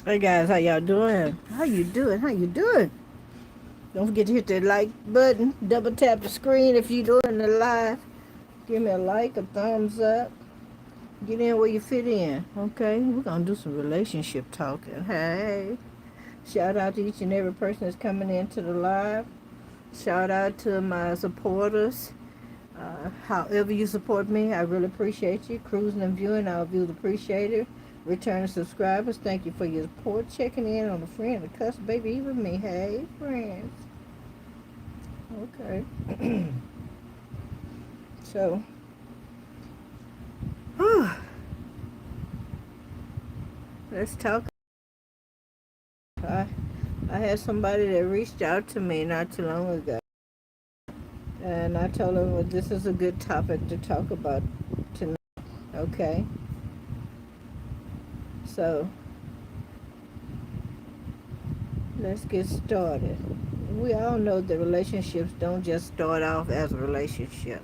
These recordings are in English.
Hey guys, how y'all doing? How you doing? How you doing? Don't forget to hit the like button. Double tap the screen if you're doing the live. Give me a like, a thumbs up. Get in where you fit in. Okay, we're gonna do some relationship talking. Hey, shout out to each and every person that's coming into the live. Shout out to my supporters. However you support me, I really appreciate you. Cruising and viewing, I'll view the appreciated. Returning subscribers, thank you for your support. Checking in on a friend, a cuss baby, even me. Hey, friends. Okay. So, let's talk. I, I had somebody that reached out to me not too long ago, and I told them, well, this is a good topic to talk about tonight. Okay. So, let's get started. We all know that relationships don't just start off as a relationship.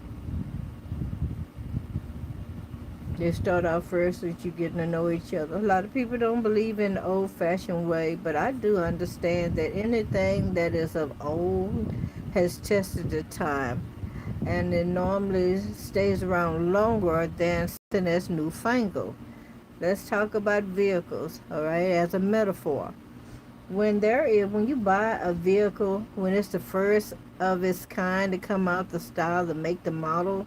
They start off first with you getting to know each other. A lot of people don't believe in the old-fashioned way, but I do understand that anything that is of old has tested the time, and it normally stays around longer than something that's newfangled. Let's talk about vehicles, all right, as a metaphor. When you buy a vehicle, when it's the first of its kind to come out, the style, the make, the model,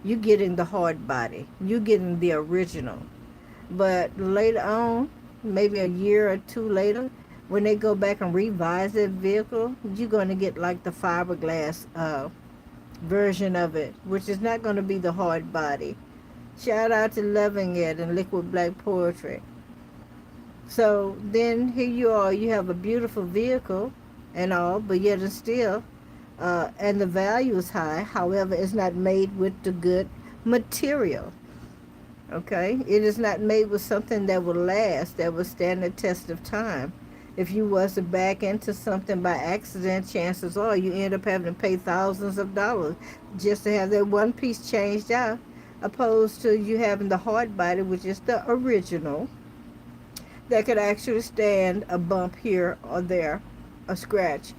you're getting the hard body. You're getting the original. But later on, maybe a year or two later, when they go back and revise that vehicle, you're going to get like the fiberglass version of it, which is not going to be the hard body. Shout out to Loving It and Liquid Black Poetry. So then here you are, you have a beautiful vehicle and all, but yet and still, and the value is high. However, it's not made with the good material. Okay, it is not made with something that will last, that will stand the test of time. If you was to back into something by accident, chances are you end up having to pay thousands of dollars just to have that one piece changed out, opposed to you having the hard body, which is the original, that could actually stand a bump here or there, a scratch.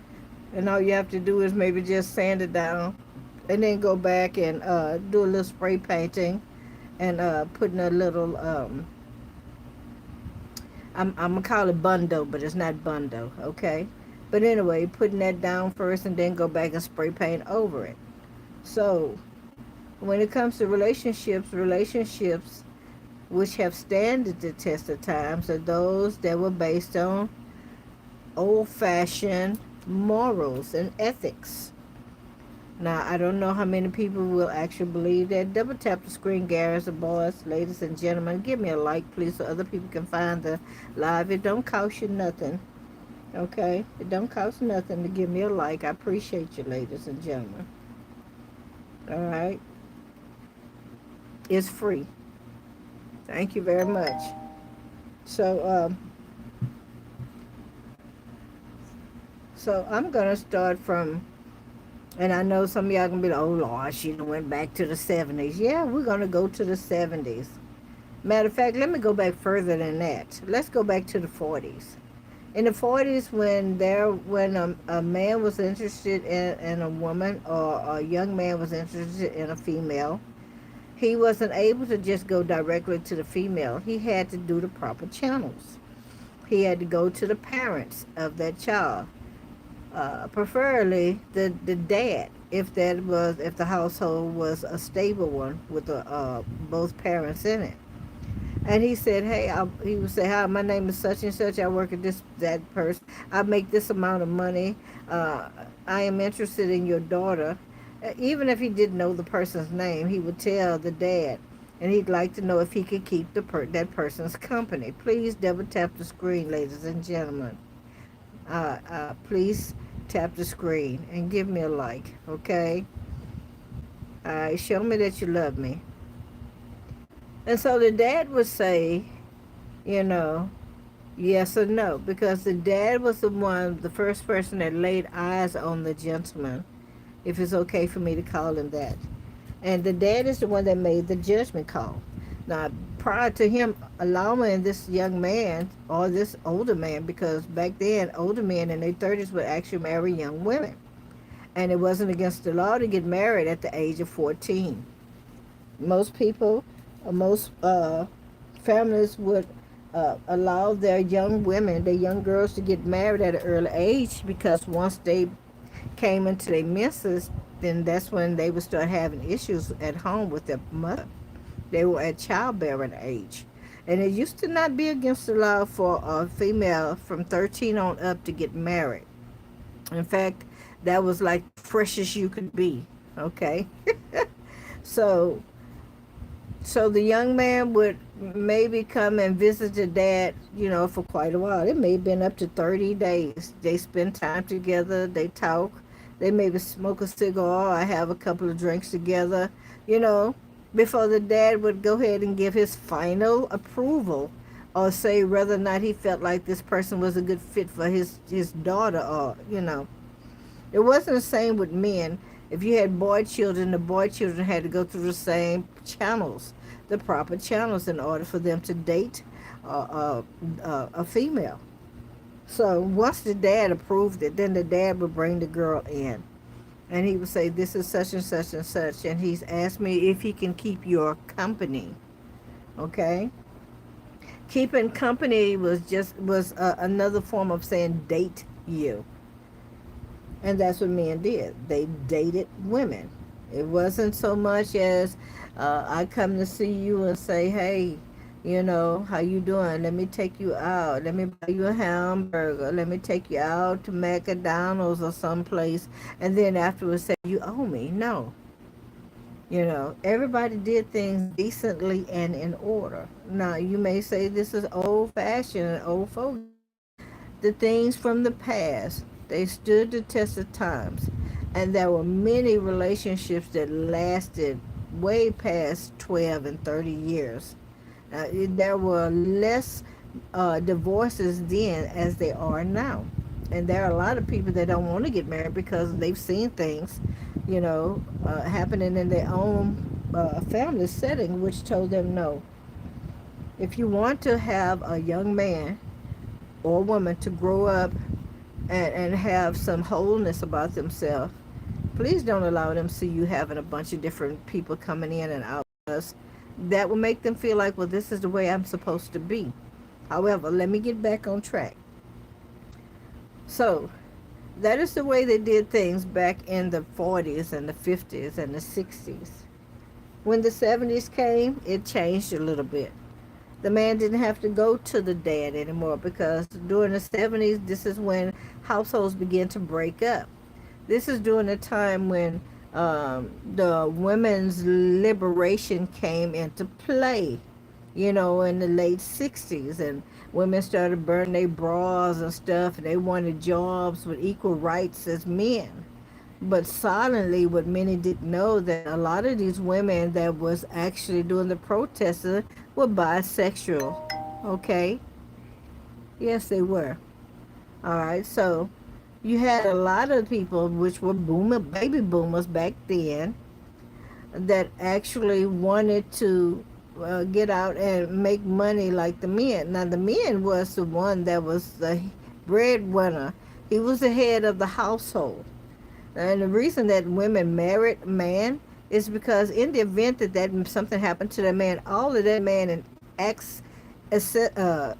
And all you have to do is maybe just sand it down and then go back and do a little spray painting and putting a little, I'm going to call it bundo, but it's not bundo, okay? But anyway, putting that down first and then go back and spray paint over it. So when it comes to relationships which have standed the test of times are those that were based on old-fashioned morals and ethics. Now, I don't know how many people will actually believe that. Double tap the screen, Garys, the boys, ladies and gentlemen. Give me a like, please, so other people can find the live. It don't cost you nothing, okay? It don't cost nothing to give me a like. I appreciate you, ladies and gentlemen. All right? It's free. Thank you very much. So, so I'm going to start from, and I know some of y'all going to be like, oh, Lord, she went back to the 70s. Yeah, we're going to go to the 70s. Matter of fact, let me go back further than that. Let's go back to the 40s. In the 40s, when a man was interested in a woman, or a young man was interested in a female, he wasn't able to just go directly to the female. He had to do the proper channels. He had to go to the parents of that child, preferably the dad, if the household was a stable one with both parents in it. And he said, hey, he would say, hi, my name is such and such. I work at that person. I make this amount of money. I am interested in your daughter. Even if he didn't know the person's name, he would tell the dad. And he'd like to know if he could keep that person's company. Please double tap the screen, ladies and gentlemen. Please tap the screen and give me a like, okay? Show me that you love me. And so the dad would say, you know, yes or no, because the dad was the first person that laid eyes on the gentleman, if it's okay for me to call him that. And the dad is the one that made the judgment call. Now, prior to him allowing this young man or this older man, because back then older men in their 30s would actually marry young women, and it wasn't against the law to get married at the age of 14. Most people, most families would allow their young women, their young girls, to get married at an early age, because once they came into their menses, then that's when they would start having issues at home with their mother. They were at childbearing age. And it used to not be against the law for a female from 13 on up to get married. In fact, that was like fresh as you could be. Okay? so so the young man would maybe come and visit the dad, for quite a while. It may have been up to 30 days. They spend time together, they talk, they maybe smoke a cigar or have a couple of drinks together, you know, before the dad would go ahead and give his final approval, or say whether or not he felt like this person was a good fit for his daughter, or. It wasn't the same with men. If you had boy children, the boy children had to go through the same channels, the proper channels, in order for them to date a female. So once the dad approved it, then the dad would bring the girl in. And he would say, this is such and such and such. And he's asked me if he can keep your company. Okay? Keeping company was another form of saying date you. And that's what men did. They dated women. It wasn't so much as I come to see you and say, hey, how you doing? Let me take you out. Let me buy you a hamburger. Let me take you out to McDonald's or someplace. And then afterwards say, you owe me. No. Everybody did things decently and in order. Now, you may say this is old-fashioned and old folks. The things from the past, they stood the test of times. And there were many relationships that lasted way past 12 and 30 years. There were less divorces then as there are now. And there are a lot of people that don't want to get married because they've seen things, happening in their own family setting, which told them no. If you want to have a young man or woman to grow up and have some wholeness about themselves, please don't allow them to see you having a bunch of different people coming in and out. That will make them feel like, well, this is the way I'm supposed to be. However, let me get back on track. So, that is the way they did things back in the 40s and the 50s and the 60s. When the 70s came, it changed a little bit. The man didn't have to go to the dad anymore, because during the 70s, this is when households began to break up. This is during a time when the women's liberation came into play, in the late 60s, and women started burning their bras and stuff, and they wanted jobs with equal rights as men. But silently, what many didn't know, that a lot of these women that was actually doing the protesting were bisexual. Okay? Yes, they were. All right, so you had a lot of people, which were baby boomers back then, that actually wanted to get out and make money like the men. Now, the men was the one that was the breadwinner. He was the head of the household. And the reason that women married a man is because in the event that something happened to that man, all of that man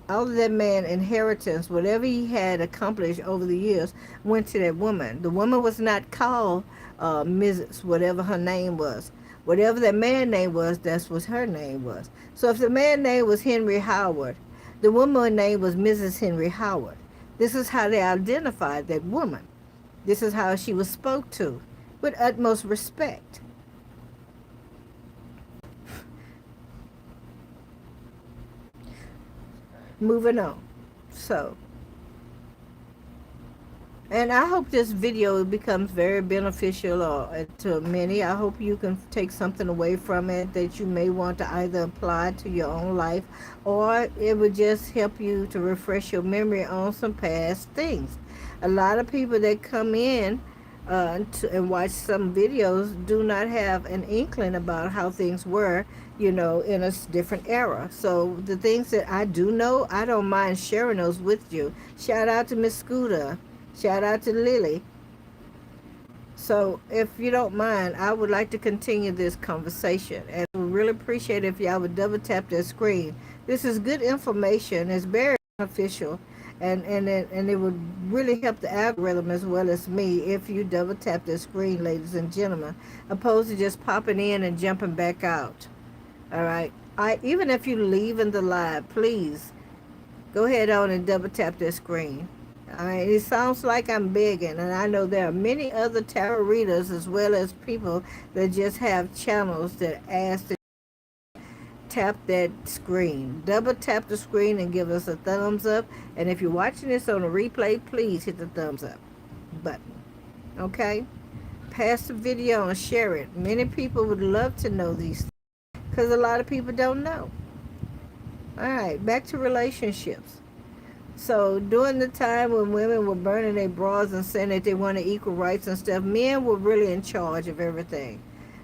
all of that man inheritance, whatever he had accomplished over the years, went to that woman. The woman was not called Mrs. whatever her name was. Whatever that man's name was, that's what her name was. So if the man's name was Henry Howard, the woman's name was Mrs. Henry Howard. This is how they identified that woman. This is how she was spoke to, with utmost respect. Moving on. So, and I hope this video becomes very beneficial to many. I hope you can take something away from it that you may want to either apply to your own life, or it would just help you to refresh your memory on some past things. A lot of people that come in and watch some videos, do not have an inkling about how things were, in a different era. So the things that I do know, I don't mind sharing those with you. Shout out to Miss Scooter. Shout out to Lily. So if you don't mind, I would like to continue this conversation, and I would really appreciate if y'all would double tap that screen. This is good information. It's very beneficial, and it would really help the algorithm as well as me if you double tap the screen, ladies and gentlemen, opposed to just popping in and jumping back out. All right. Even if you leave in the live, please go ahead on and double tap that screen. All right. It sounds like I'm begging, and I know there are many other tarot readers as well as people that just have channels that ask to tap that screen. Double tap the screen and give us a thumbs up. And if you're watching this on a replay, please hit the thumbs up button. Okay? Pass the video and share it. Many people would love to know these things because a lot of people don't know. All right, back to relationships. So during the time when women were burning their bras and saying that they wanted equal rights and stuff, men were really in charge of everything.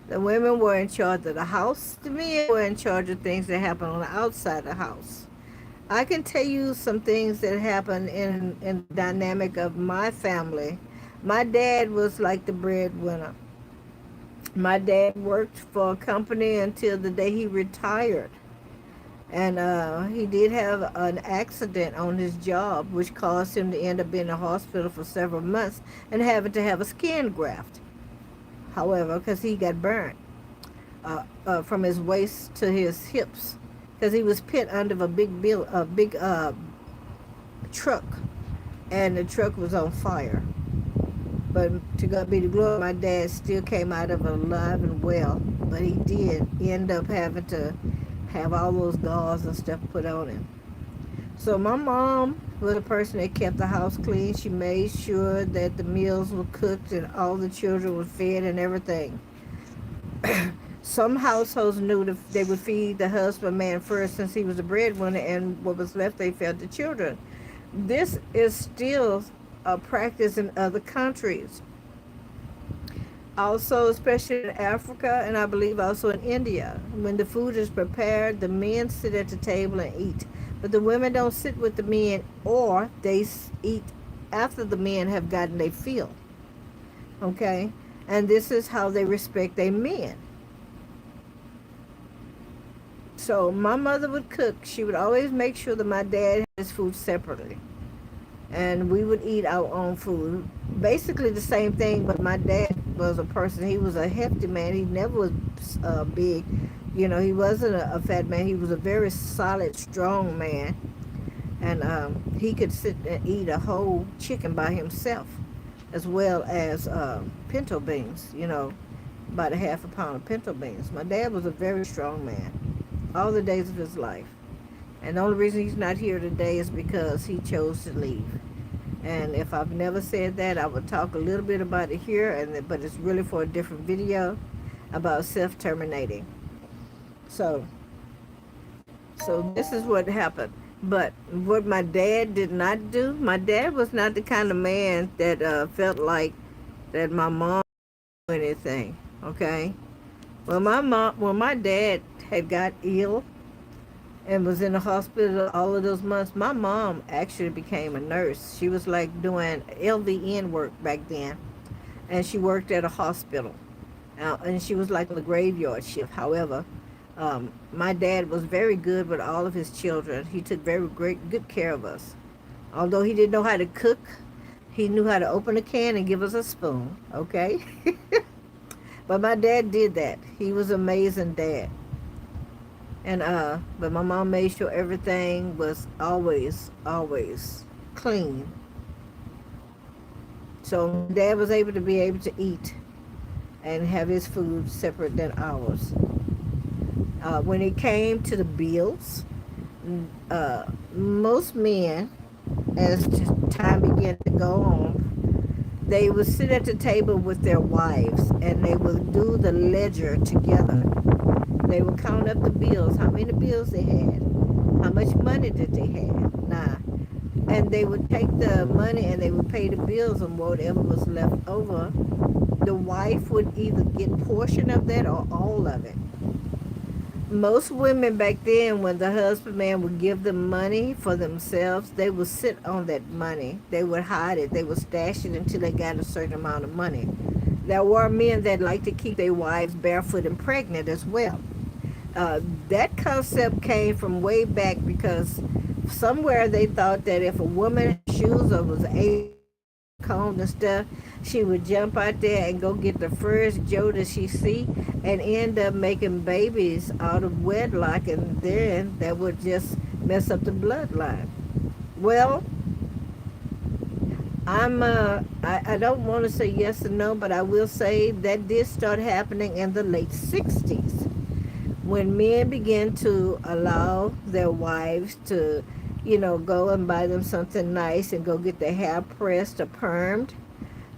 The women were in charge of the house. The men were in charge of things that happened on the outside of the house. I can tell you some things that happened in the dynamic of my family. My dad was like the breadwinner. My dad worked for a company until the day he retired. And he did have an accident on his job, which caused him to end up in the hospital for several months and having to have a skin graft. However, because he got burned from his waist to his hips, because he was pit under a big truck, and the truck was on fire. But to God be the glory, my dad still came out of it alive and well. But he did end up having to have all those gauze and stuff put on him. So my mom was a person that kept the house clean. She made sure that the meals were cooked and all the children were fed and everything. Some households knew that they would feed the husband man first since he was the breadwinner, and what was left they fed the children. This is still a practice in other countries. Also, especially in Africa, and I believe also in India, when the food is prepared, the men sit at the table and eat. But the women don't sit with the men, or they eat after the men have gotten their fill. Okay? And this is how they respect their men. So my mother would cook. She would always make sure that my dad had his food separately. And we would eat our own food. Basically the same thing, but my dad was a person, he was a hefty man. He never was big. He wasn't a fat man. He was a very solid, strong man. And he could sit and eat a whole chicken by himself, as well as pinto beans, about a half a pound of pinto beans. My dad was a very strong man, all the days of his life. And the only reason he's not here today is because he chose to leave. And if I've never said that, I would talk a little bit about it here, but it's really for a different video about self-terminating. So this is what happened. But what my dad did not do, my dad was not the kind of man that felt like that my mom did anything, okay? When my dad had got ill and was in the hospital all of those months, my mom actually became a nurse. She was like doing LVN work back then, and she worked at a hospital, and she was like on the graveyard shift. However, my dad was very good with all of his children. He took good care of us. Although he didn't know how to cook, he knew how to open a can and give us a spoon, okay? But my dad did that. He was an amazing dad. And but my mom made sure everything was always clean. So dad was able to eat and have his food separate than ours. When it came to the bills, most men, as time began to go on, they would sit at the table with their wives and they would do the ledger together. They would count up the bills, how many bills they had, how much money did they have. Now, and they would take the money and they would pay the bills, and whatever was left over, the wife would either get portion of that or all of it. Most women back then, when the husbandman would give them money for themselves, they would sit on that money. They would hide it. They would stash it until they got a certain amount of money. There were men that liked to keep their wives barefoot and pregnant as well. That concept came from way back because somewhere they thought that if a woman's shoes or was able combed and stuff, she would jump out there and go get the first Joe that she see and end up making babies out of wedlock, and then that would just mess up the bloodline. Well, I don't want to say yes or no, but I will say that did start happening in the late 60s when men began to allow their wives to, go and buy them something nice and go get their hair pressed or permed.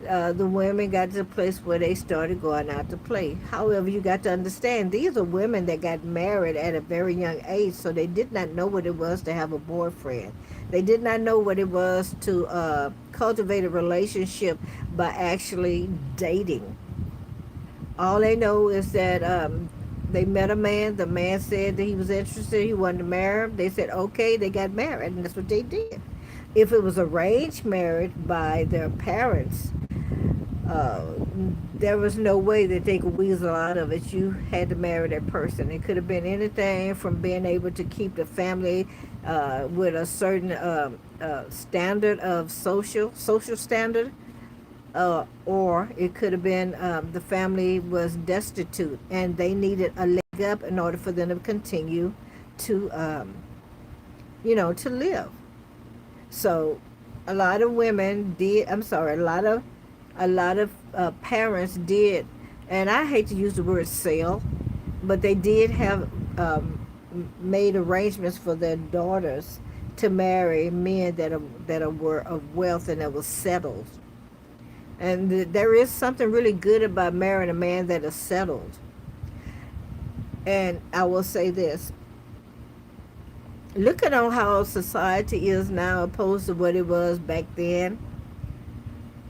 The women got to the place where they started going out to play. However, you got to understand, these are women that got married at a very young age, so they did not know what it was to have a boyfriend. They did not know what it was to cultivate a relationship by actually dating. All they know is that they met a man. The man said that he was interested. He wanted to marry him. They said, okay, they got married, and that's what they did. If it was arranged marriage by their parents, uh, there was no way that they could weasel out of it. You had to marry that person. It could have been anything from being able to keep the family with a certain standard of social standard, or it could have been the family was destitute and they needed a leg up in order for them to continue to, to live. So, a lot of women did. I'm sorry. A lot of parents did, and I hate to use the word sell, but they did have made arrangements for their daughters to marry men that were of wealth and that was settled. And there is something really good about marrying a man that is settled. And I will say this: looking on how society is now opposed to what it was back then,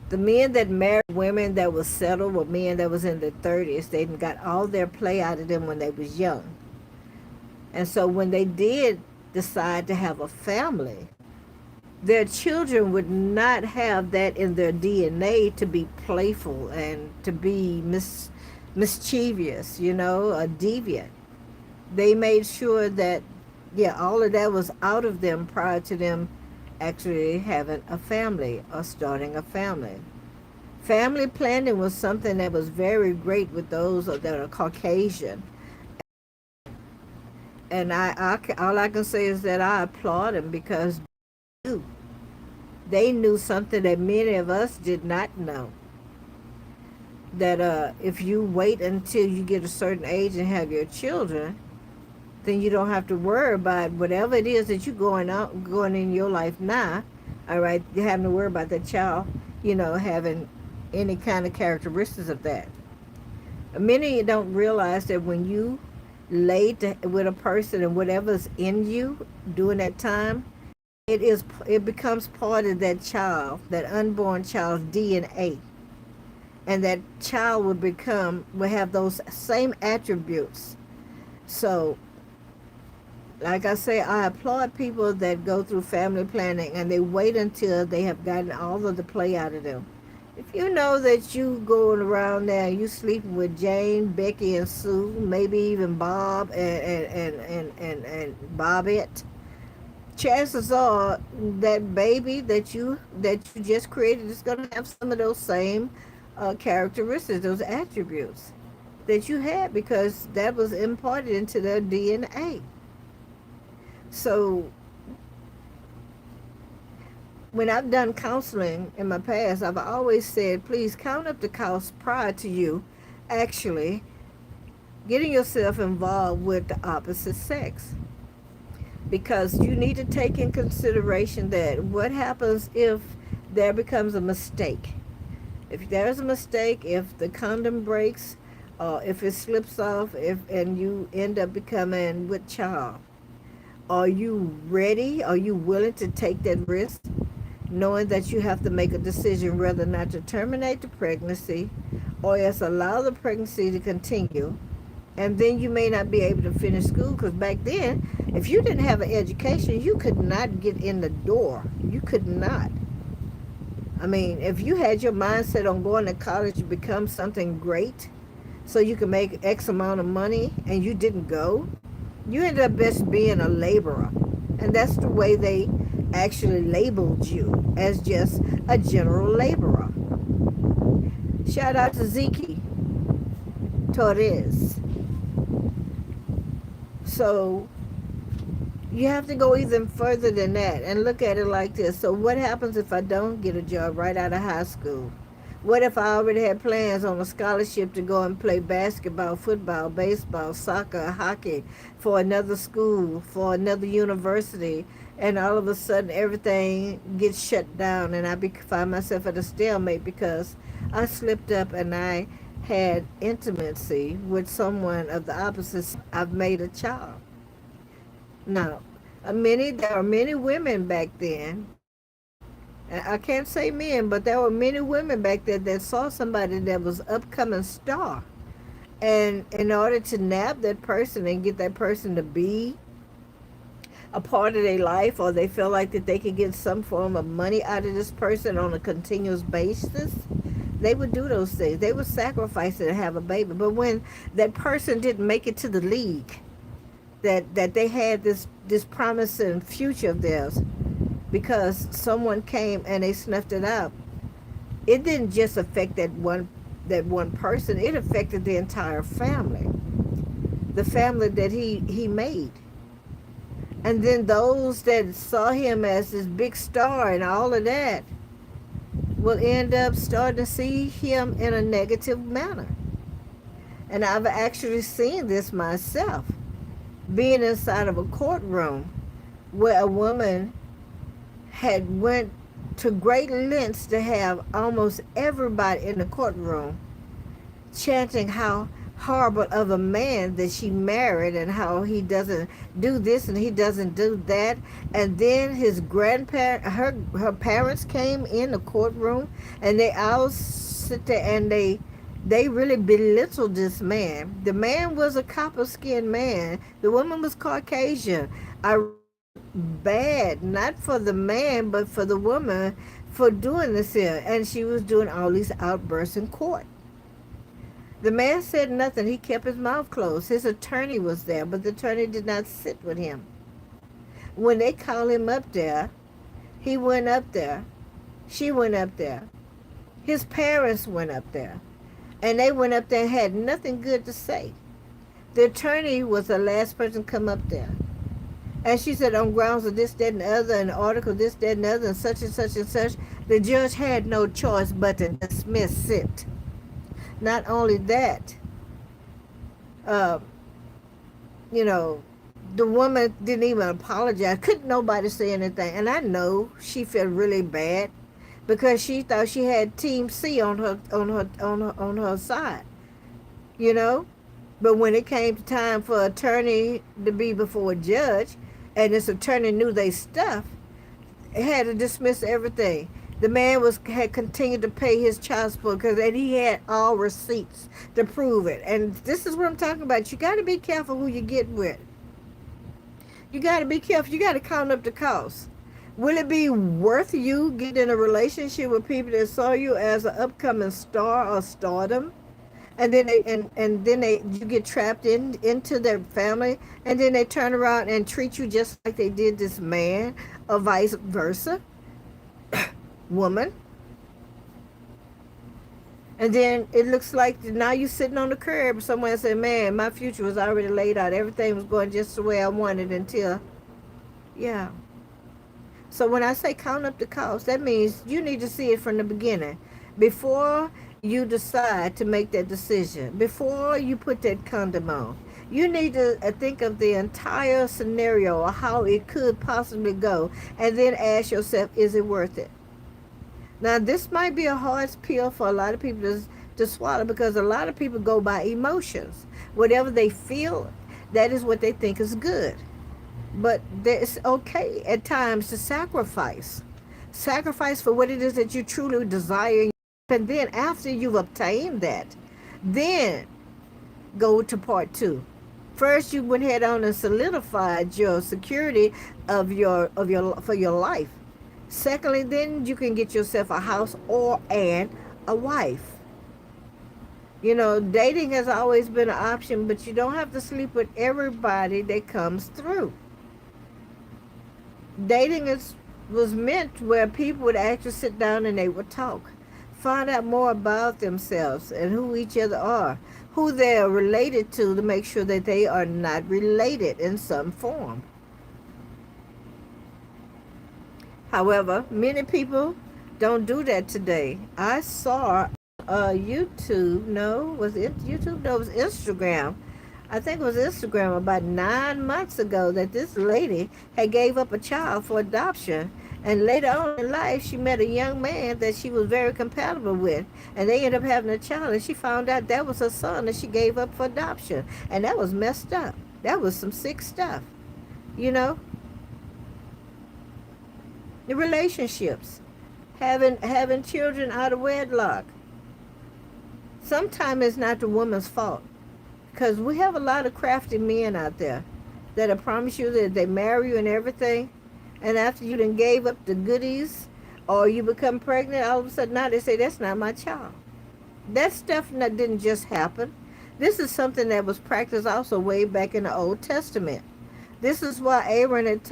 the men that married women that was settled were men that was in their 30s. They got all their play out of them when they was young. And so when they did decide to have a family, their children would not have that in their DNA to be playful and to be mischievous, a deviant. They made sure that, yeah, all of that was out of them prior to them actually having a family or starting a family. Family planning was something that was very great with those that are Caucasian. And all I can say is that I applaud them because they knew something that many of us did not know. That if you wait until you get a certain age and have your children, then you don't have to worry about whatever it is that you're going in your life now. All right, you're having to worry about that child, having any kind of characteristics of that. Many don't realize that when you with a person and whatever's in you during that time, it becomes part of that child, that unborn child's DNA, and that child will have those same attributes. So, like I say, I applaud people that go through family planning and they wait until they have gotten all of the play out of them. If you know that you going around there, you sleeping with Jane, Becky, and Sue, maybe even Bob and Bobette, chances are that baby that you just created is going to have some of those same characteristics, those attributes that you had, because that was imparted into their DNA. So when I've done counseling in my past, I've always said, please count up the cost prior to you actually getting yourself involved with the opposite sex. Because you need to take in consideration that what happens if there becomes a mistake. If there's a mistake, if the condom breaks, if it slips off, and you end up becoming with child, Are you ready? Are you willing to take that risk, knowing that you have to make a decision whether or not to terminate the pregnancy or else allow the pregnancy to continue? And then you may not be able to finish school, because back then, if you didn't have an education, you could not get in the door. You could not. I mean, if you had your mindset on going to college to become something great so you can make X amount of money and you didn't go, you ended up best being a laborer. And that's the way they actually labeled you, as just a general laborer. Shout out to Zeke Torres. So you have to go even further than that and look at it like this. So what happens if I don't get a job right out of high school? What if I already had plans on a scholarship to go and play basketball, football, baseball, soccer, hockey for another school, for another university, and all of a sudden everything gets shut down and I find myself at a stalemate because I slipped up and I had intimacy with someone of the opposite sex. I've made a child. Now, there are many women back then. I can't say men, but there were many women back there that saw somebody that was upcoming star. And in order to nab that person and get that person to be a part of their life, or they feel like that they could get some form of money out of this person on a continuous basis, they would do those things. They would sacrifice it to have a baby. But when that person didn't make it to the league, that they had this promising future of theirs, because someone came and they snuffed it out, it didn't just affect that one person. It affected the entire family, the family that he made. And then those that saw him as this big star and all of that will end up starting to see him in a negative manner. And I've actually seen this myself, being inside of a courtroom where a woman had went to great lengths to have almost everybody in the courtroom chanting how horrible of a man that she married and how he doesn't do this and he doesn't do that. And then his her parents came in the courtroom and they all sit there and they really belittled this man. The man was a copper-skinned man. The woman was Caucasian. I bad, not for the man, but for the woman for doing this here. And she was doing all these outbursts in court. The man said nothing. He kept his mouth closed. His attorney was there, but the attorney did not sit with him. When they called him up there, he went up there. She went up there. His parents went up there. And they went up there and had nothing good to say. The attorney was the last person to come up there. And she said, on grounds of this, that, and the other, an article, this, that, and the other, and such and such and such, the judge had no choice but to dismiss it. Not only that, the woman didn't even apologize. Couldn't nobody say anything. And I know she felt really bad because she thought she had Team C on her side, But when it came to time for an attorney to be before a judge, and this attorney knew they stuff, it had to dismiss everything. The man had continued to pay his child support because he had all receipts to prove it. And this is what I'm talking about. You got to be careful who you get with. You got to be careful. You got to count up the cost. Will it be worth you getting in a relationship with people that saw you as an upcoming star or stardom? And then you get trapped into their family, and then they turn around and treat you just like they did this man, or vice versa, woman. And then it looks like now you're sitting on the curb. Someone said, man, my future was already laid out. Everything was going just the way I wanted until, yeah. So when I say count up the cost, that means you need to see it from the beginning. Before you decide to make that decision, before you put that condom on, you need to think of the entire scenario or how it could possibly go, and then ask yourself, is it worth it? Now, this might be a hard pill for a lot of people to swallow, because a lot of people go by emotions. Whatever they feel, that is what they think is good. But it's okay at times to sacrifice. Sacrifice for what it is that you truly desire. And then after you've obtained that, then go to part two. First, you went ahead on and solidified your security of your for your life. Secondly, then you can get yourself a house or and a wife. You know, dating has always been an option, but you don't have to sleep with everybody that comes through. Dating was meant where people would actually sit down and they would talk, find out more about themselves and who each other are, who they're related to make sure that they are not related in some form. However, many people don't do that today. I saw YouTube, no, was it YouTube? No, it was Instagram. I think it was Instagram about 9 months ago that this lady had gave up a child for adoption. And later on in life, she met a young man that she was very compatible with. And they ended up having a child. And she found out that was her son that she gave up for adoption. And that was messed up. That was some sick stuff. You know? The relationships. Having children out of wedlock. Sometimes it's not the woman's fault. Because we have a lot of crafty men out there that'll promise you that they marry you and everything. And after you done gave up the goodies or you become pregnant, all of a sudden now they say, that's not my child. That stuff didn't just happen. This is something that was practiced also way back in the Old Testament. This is why Aaron had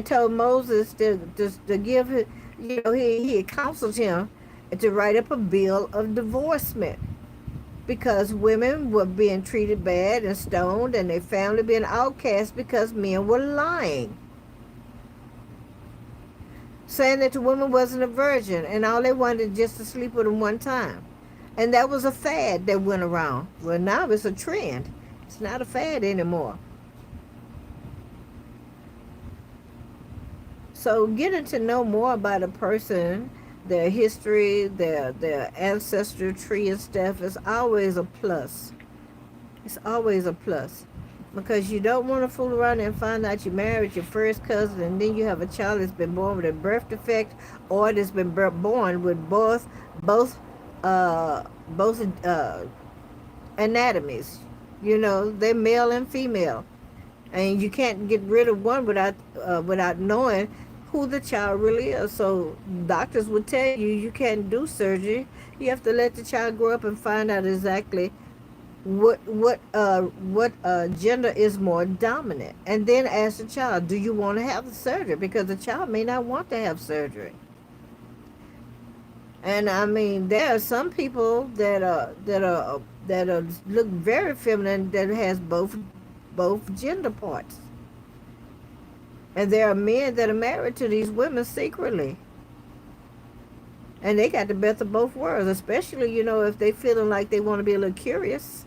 told Moses to give, he had counseled him to write up a bill of divorcement. Because women were being treated bad and stoned and their family being outcast because men were lying. Saying that the woman wasn't a virgin and all they wanted just to sleep with them one time. And that was a fad that went around. Well, now it's a trend. It's not a fad anymore. So getting to know more about a person, their history, their ancestral tree and stuff is always a plus. It's always a plus. Because you don't want to fool around and find out you married your first cousin and then you have a child that's been born with a birth defect or that's been born with both anatomies. You know, they're male and female. And you can't get rid of one without knowing who the child really is. So doctors would tell you you can't do surgery. You have to let the child grow up and find out exactly what gender is more dominant, and then ask the child, do you want to have the surgery? Because the child may not want to have surgery. And I mean, there are some people that look very feminine that has both gender parts. And there are men that are married to these women secretly. And they got the best of both worlds, especially, if they feeling like they want to be a little curious.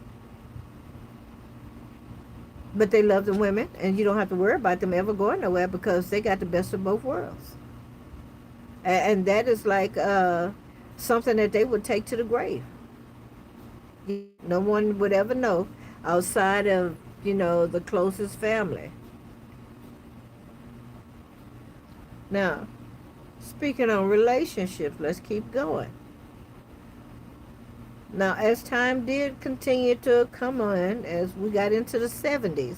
But they love the women, and you don't have to worry about them ever going nowhere because they got the best of both worlds. And that is like something that they would take to the grave. No one would ever know outside of, the closest family. Now, speaking on relationships, let's keep going. Now, as time did continue to come on, as we got into the 70s,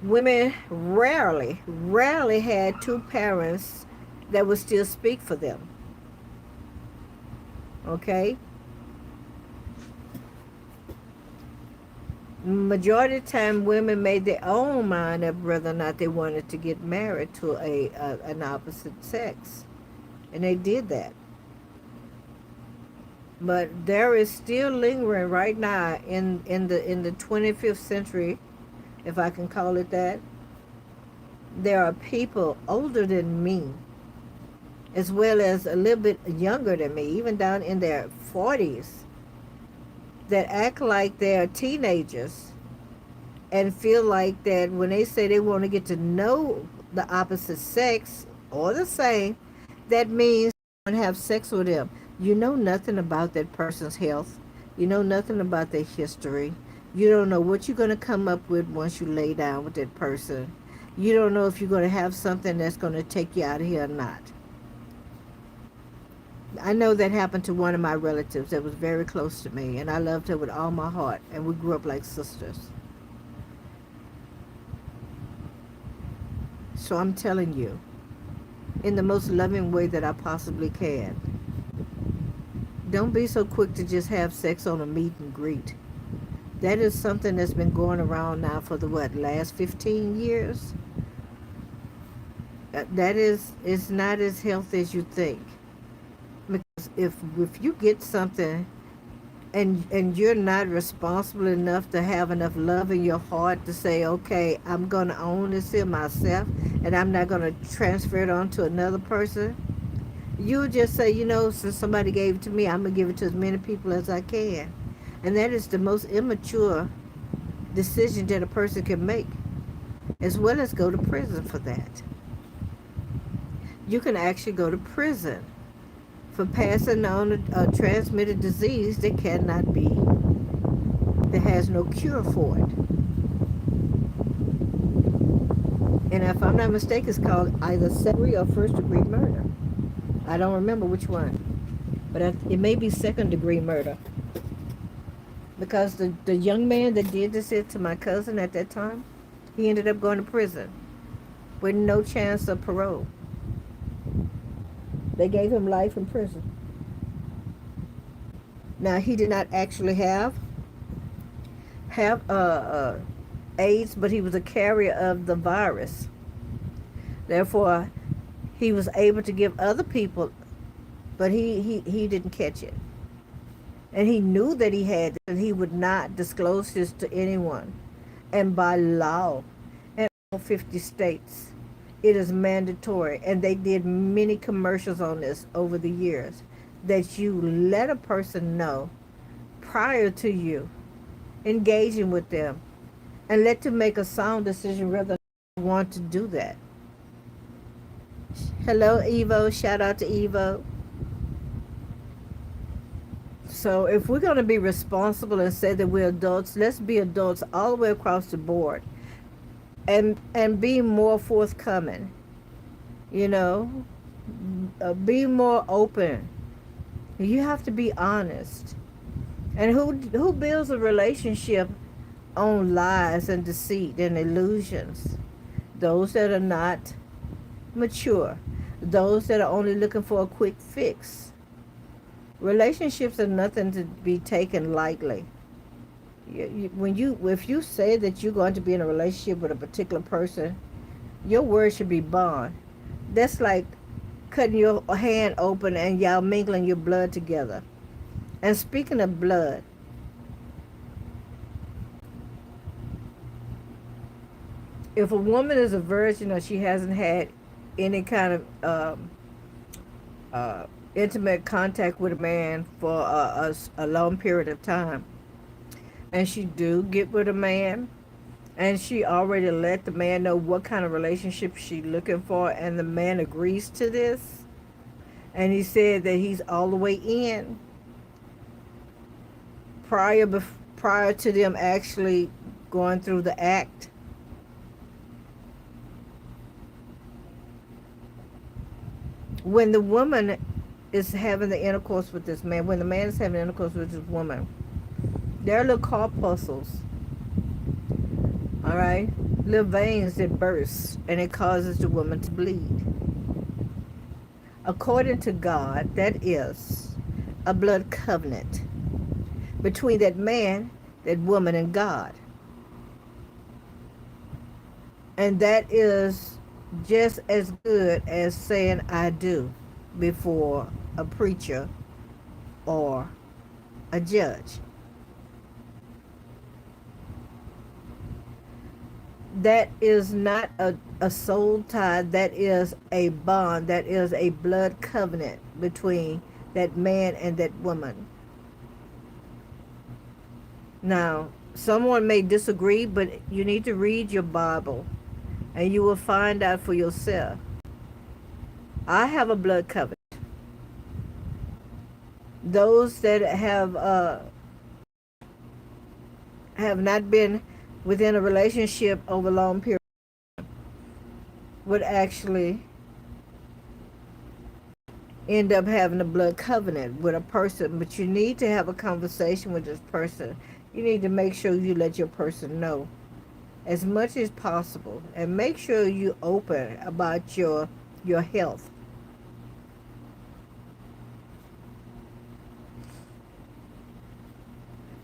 women rarely had two parents that would still speak for them. Okay? Majority of the time, women made their own mind up whether or not they wanted to get married to an opposite sex. And they did that. But there is still lingering right now in the 25th century, if I can call it that. There are people older than me, as well as a little bit younger than me, even down in their 40s, that act like they're teenagers and feel like that when they say they want to get to know the opposite sex or the same, that means you want to have sex with them. You know nothing about that person's health. You know nothing about their history. You don't know what you're going to come up with once you lay down with that person. You don't know if you're going to have something that's going to take you out of here or not. I know that happened to one of my relatives that was very close to me, and I loved her with all my heart, and we grew up like sisters. So I'm telling you, in the most loving way that I possibly can, don't be so quick to just have sex on a meet and greet. That is something that's been going around now for the last 15 years? That is, it's not as healthy as you think. Because if you get something and you're not responsible enough to have enough love in your heart to say, okay, I'm going to own this here myself and I'm not going to transfer it on to another person, you just say, since somebody gave it to me, I'm going to give it to as many people as I can. And that is the most immature decision that a person can make, as well as go to prison for that. You can actually go to prison for passing on a transmitted disease that cannot be, that has no cure for it. And if I'm not mistaken, it's called either second degree or first degree murder. I don't remember which one, but it may be second degree murder. Because the young man that did this to my cousin at that time, he ended up going to prison with no chance of parole. They gave him life in prison. Now, he did not actually have AIDS, but he was a carrier of the virus. Therefore, he was able to give other people, but he didn't catch it. And he knew that he had it, and he would not disclose this to anyone. And by law, in all 50 states, it is mandatory. And they did many commercials on this over the years, that you let a person know prior to you engaging with them, and let them make a sound decision whether they want to do that. Hello, Evo. Shout out to Evo. So if we're going to be responsible and say that we're adults, let's be adults all the way across the board, and be more forthcoming. Be more open. You have to be honest. And who builds a relationship on lies and deceit and illusions? Those that are not mature. Those that are only looking for a quick fix. Relationships are nothing to be taken lightly. If you say that you're going to be in a relationship with a particular person, your word should be bond. That's like cutting your hand open and y'all mingling your blood together. And speaking of blood, if a woman is a virgin or she hasn't had any kind of intimate contact with a man for a long period of time, and she do get with a man, and she already let the man know what kind of relationship she's looking for, and the man agrees to this, and he said that he's all the way in prior to them actually going through the act. When the woman is having the intercourse with this man, when the man is having intercourse with this woman, there are little corpuscles, all right, little veins that burst, and it causes the woman to bleed. According to God, that is a blood covenant between that man, that woman, and God. And that is just as good as saying I do before a preacher or a judge. That is not a soul tie. That is a bond. That is a blood covenant between that man and that woman. Now, someone may disagree, but you need to read your Bible and you will find out for yourself. I have a blood covenant. Those that have have not been within a relationship over a long period would actually end up having a blood covenant with a person. But you need to have a conversation with this person. You need to make sure you let your person know as much as possible, and make sure you open about your health.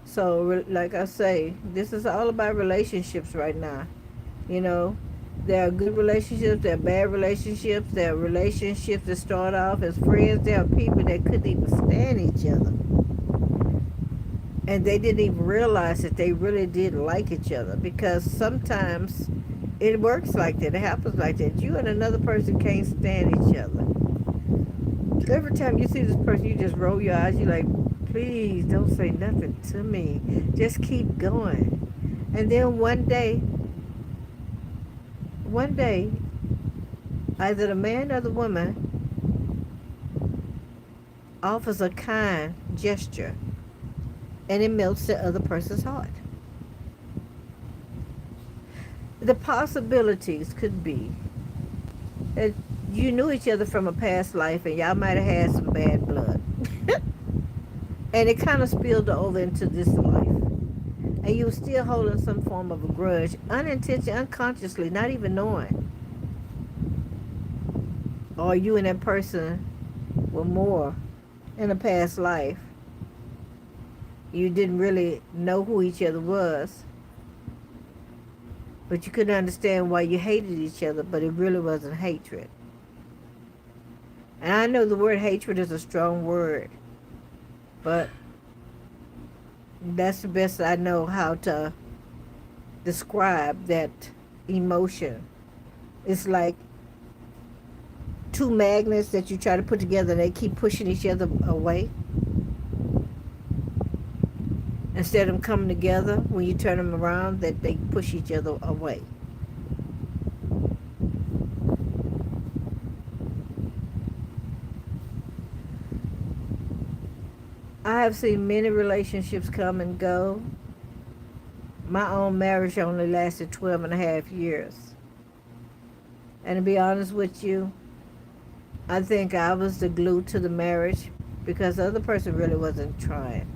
So like I say, this is all about relationships right now. You know, there are good relationships, there are bad relationships, there are relationships that start off as friends, there are people that couldn't even stand each other, and they didn't even realize that they really did like each other, because sometimes it works like that. It happens like that. You and another person can't stand each other. Every time you see this person, you just roll your eyes. You're like, please don't say nothing to me. Just keep going. And then one day, either the man or the woman offers a kind gesture, and it melts the other person's heart. The possibilities could be that you knew each other from a past life, and y'all might have had some bad blood. And it kind of spilled over into this life. And you were still holding some form of a grudge, unintentionally, unconsciously, not even knowing. Or you and that person were more in a past life. You didn't really know who each other was, but you couldn't understand why you hated each other, but it really wasn't hatred. And I know the word hatred is a strong word, but that's the best I know how to describe that emotion. It's like two magnets that you try to put together, and they keep pushing each other away. Instead of them coming together, when you turn them around, that they push each other away. I have seen many relationships come and go. My own marriage only lasted 12 and a half years. And to be honest with you, I think I was the glue to the marriage, because the other person really wasn't trying.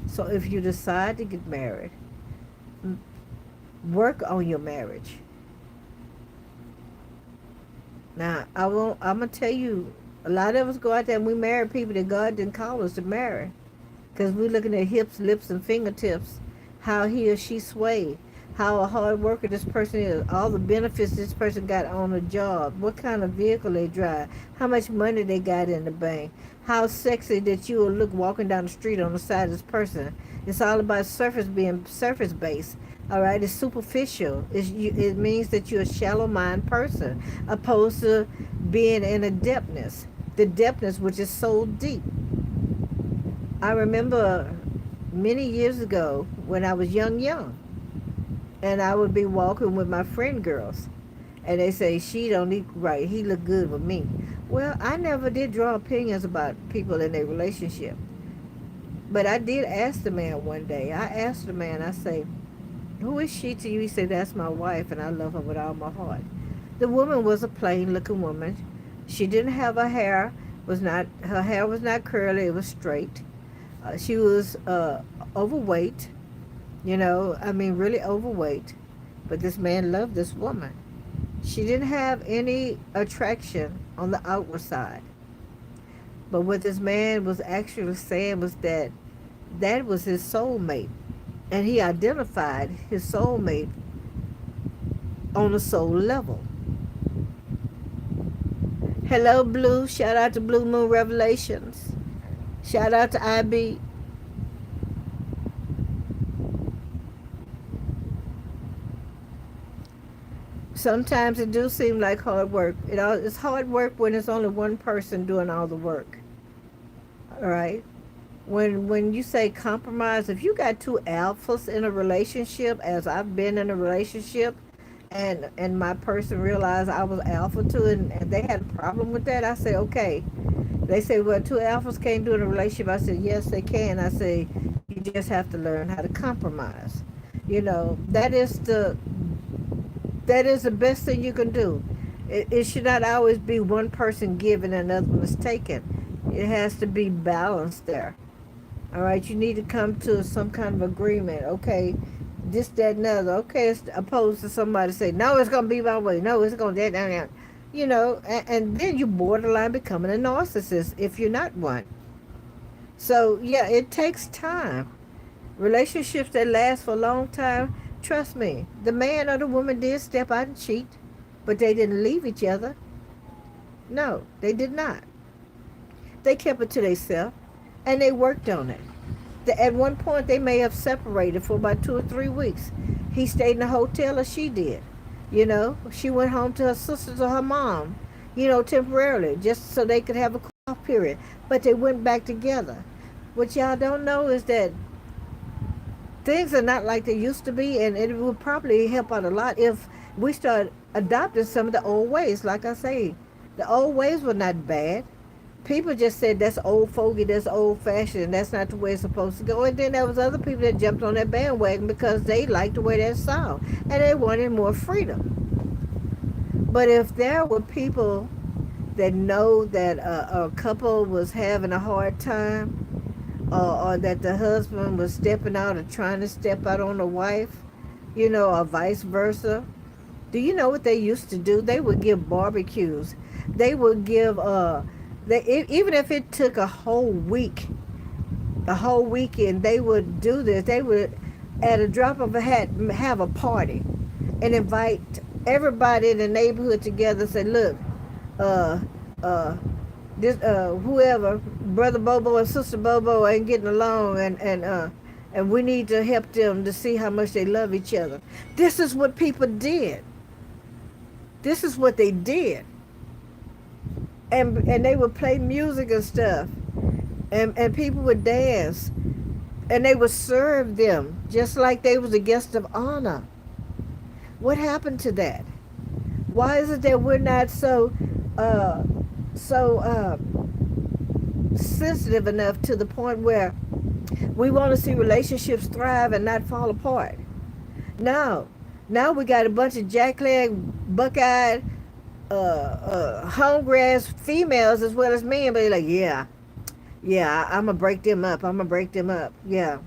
So if you decide to get married, work on your marriage. Now, I'm going to tell you, a lot of us go out there and we marry people that God didn't call us to marry. Because we're looking at hips, lips, and fingertips, how he or she swayed, how a hard worker this person is, all the benefits this person got on a job, what kind of vehicle they drive, how much money they got in the bank, how sexy that you will look walking down the street on the side of this person. It's all about being surface based. All right, it's superficial. It means that you're a shallow mind person, opposed to being in a depthness. The depthness which is so deep. I remember many years ago when I was young, and I would be walking with my friend girls, and they say, she don't look right, he look good with me. Well, I never did draw opinions about people in their relationship, but I did ask the man one day. I asked the man, I say, who is she to you? He said, that's my wife, and I love her with all my heart. The woman was a plain looking woman. She didn't have her hair was not curly, it was straight. She was overweight, really overweight. But this man loved this woman. She didn't have any attraction on the outward side. But what this man was actually saying was that was his soulmate. And he identified his soulmate on a soul level. Hello, Blue. Shout out to Blue Moon Revelations. Shout out to IB. Sometimes it do seem like hard work. It's hard work when it's only one person doing all the work. All right. When you say compromise, if you got two alphas in a relationship, as I've been in a relationship, and my person realized I was alpha too, and they had a problem with that, I say, okay. They say, well, two alphas can't do in a relationship. I said, yes, they can. I say, you just have to learn how to compromise. That is the best thing you can do. It should not always be one person giving and another one is taking. It has to be balanced there. All right, you need to come to some kind of agreement. Okay, this, that, and other. Okay, it's opposed to somebody say, no, it's gonna be my way. No, it's gonna that. And then you borderline becoming a narcissist if you're not one. So yeah, it takes time. Relationships that last for a long time, trust me, the man or the woman did step out and cheat, but they didn't leave each other. No, they did not. They kept it to themselves and they worked on it. At one point, they may have separated for about 2 or 3 weeks. He stayed in the hotel or she did. She went home to her sisters or her mom, temporarily, just so they could have a off period. But they went back together. What y'all don't know is that things are not like they used to be, and it would probably help out a lot if we start adopting some of the old ways. Like I say, the old ways were not bad. People just said that's old fogey, that's old fashioned, and that's not the way it's supposed to go. And then there was other people that jumped on that bandwagon because they liked the way that sound and they wanted more freedom. But if there were people that know that a couple was having a hard time, or that the husband was stepping out or trying to step out on the wife, or vice versa. Do you know what they used to do? They would give barbecues. They would give even if it took a whole weekend, they would do this. They would, at a drop of a hat, have a party and invite everybody in the neighborhood together. Say, look, uh, uh, this whoever, brother Bobo and sister Bobo ain't getting along, and we need to help them to see how much they love each other. This is what people did. This is what they did. And they would play music and stuff, and people would dance, and they would serve them just like they was a guest of honor. What happened to that? Why is it that we're not uh, so sensitive enough to the point where we want to see relationships thrive and not fall apart? No. Now we got a bunch of jackleg, buck-eyed, hungry ass females as well as men, but they're like, yeah, I'm gonna break them up. I'm gonna break them up. Yeah,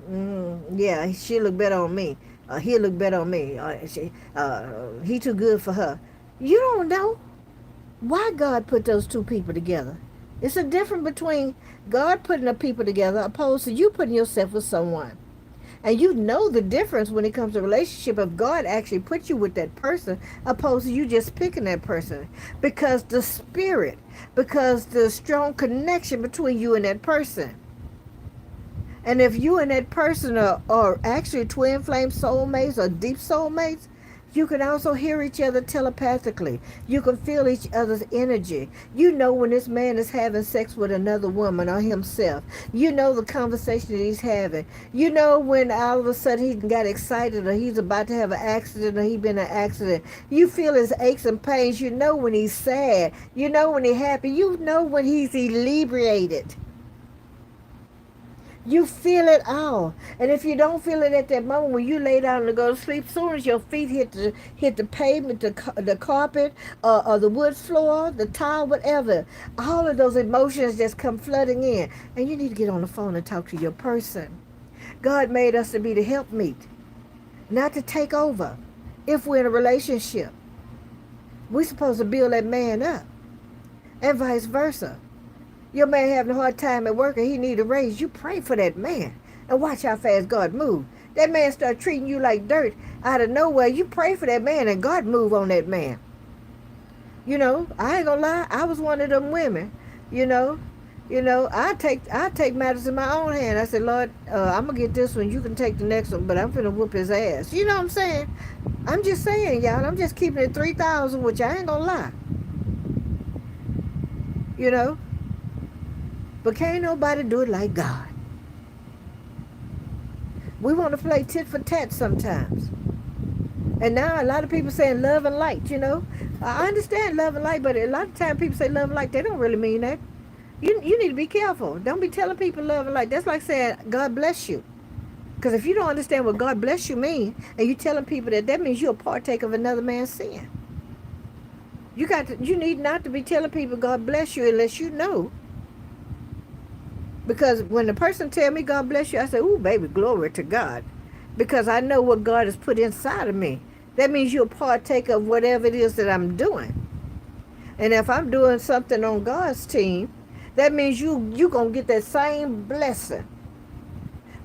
yeah, she look better on me. He'll look better on me. He too good for her. You don't know why God put those two people together. It's a difference between God putting the people together opposed to you putting yourself with someone. And you know the difference when it comes to relationship if God actually put you with that person opposed to you just picking that person. Because the spirit, because the strong connection between you and that person. And if you and that person are actually twin flame soulmates or deep soulmates, you can also hear each other telepathically. You can feel each other's energy. You know when this man is having sex with another woman or himself. You know the conversation that he's having. You know when all of a sudden he got excited or he's about to have an accident or he's been in an accident. You feel his aches and pains. You know when he's sad. You know when he's happy. You know when he's inebriated. You feel it all. And if you don't feel it at that moment when you lay down to go to sleep, as soon as your feet hit the pavement, the carpet, or the wood floor, the tile, whatever, all of those emotions just come flooding in. And you need to get on the phone and talk to your person. God made us to be the helpmeet, not to take over. If we're in a relationship, we're supposed to build that man up, and vice versa. Your man having a hard time at work and he need a raise, you pray for that man and watch how fast God move. That man start treating you like dirt out of nowhere. You pray for that man and God move on that man. I ain't gonna lie, I was one of them women. You know, I take matters in my own hand. I said, Lord, I'm gonna get this one. You can take the next one, but I'm finna whoop his ass. You know what I'm saying? I'm just saying, y'all. I'm just keeping it 3,000, which I ain't gonna lie. You know. But can't nobody do it like God. We want to play tit for tat sometimes. And now a lot of people saying love and light, I understand love and light, but a lot of times people say love and light, they don't really mean that. You need to be careful. Don't be telling people love and light. That's like saying God bless you. Because if you don't understand what God bless you mean, and you telling people that, that means you're a partaker of another man's sin. You need not to be telling people God bless you unless you know. Because when the person tell me God bless you, I say, ooh, baby, glory to God. Because I know what God has put inside of me. That means you're a partaker of whatever it is that I'm doing. And if I'm doing something on God's team, that means you going to get that same blessing.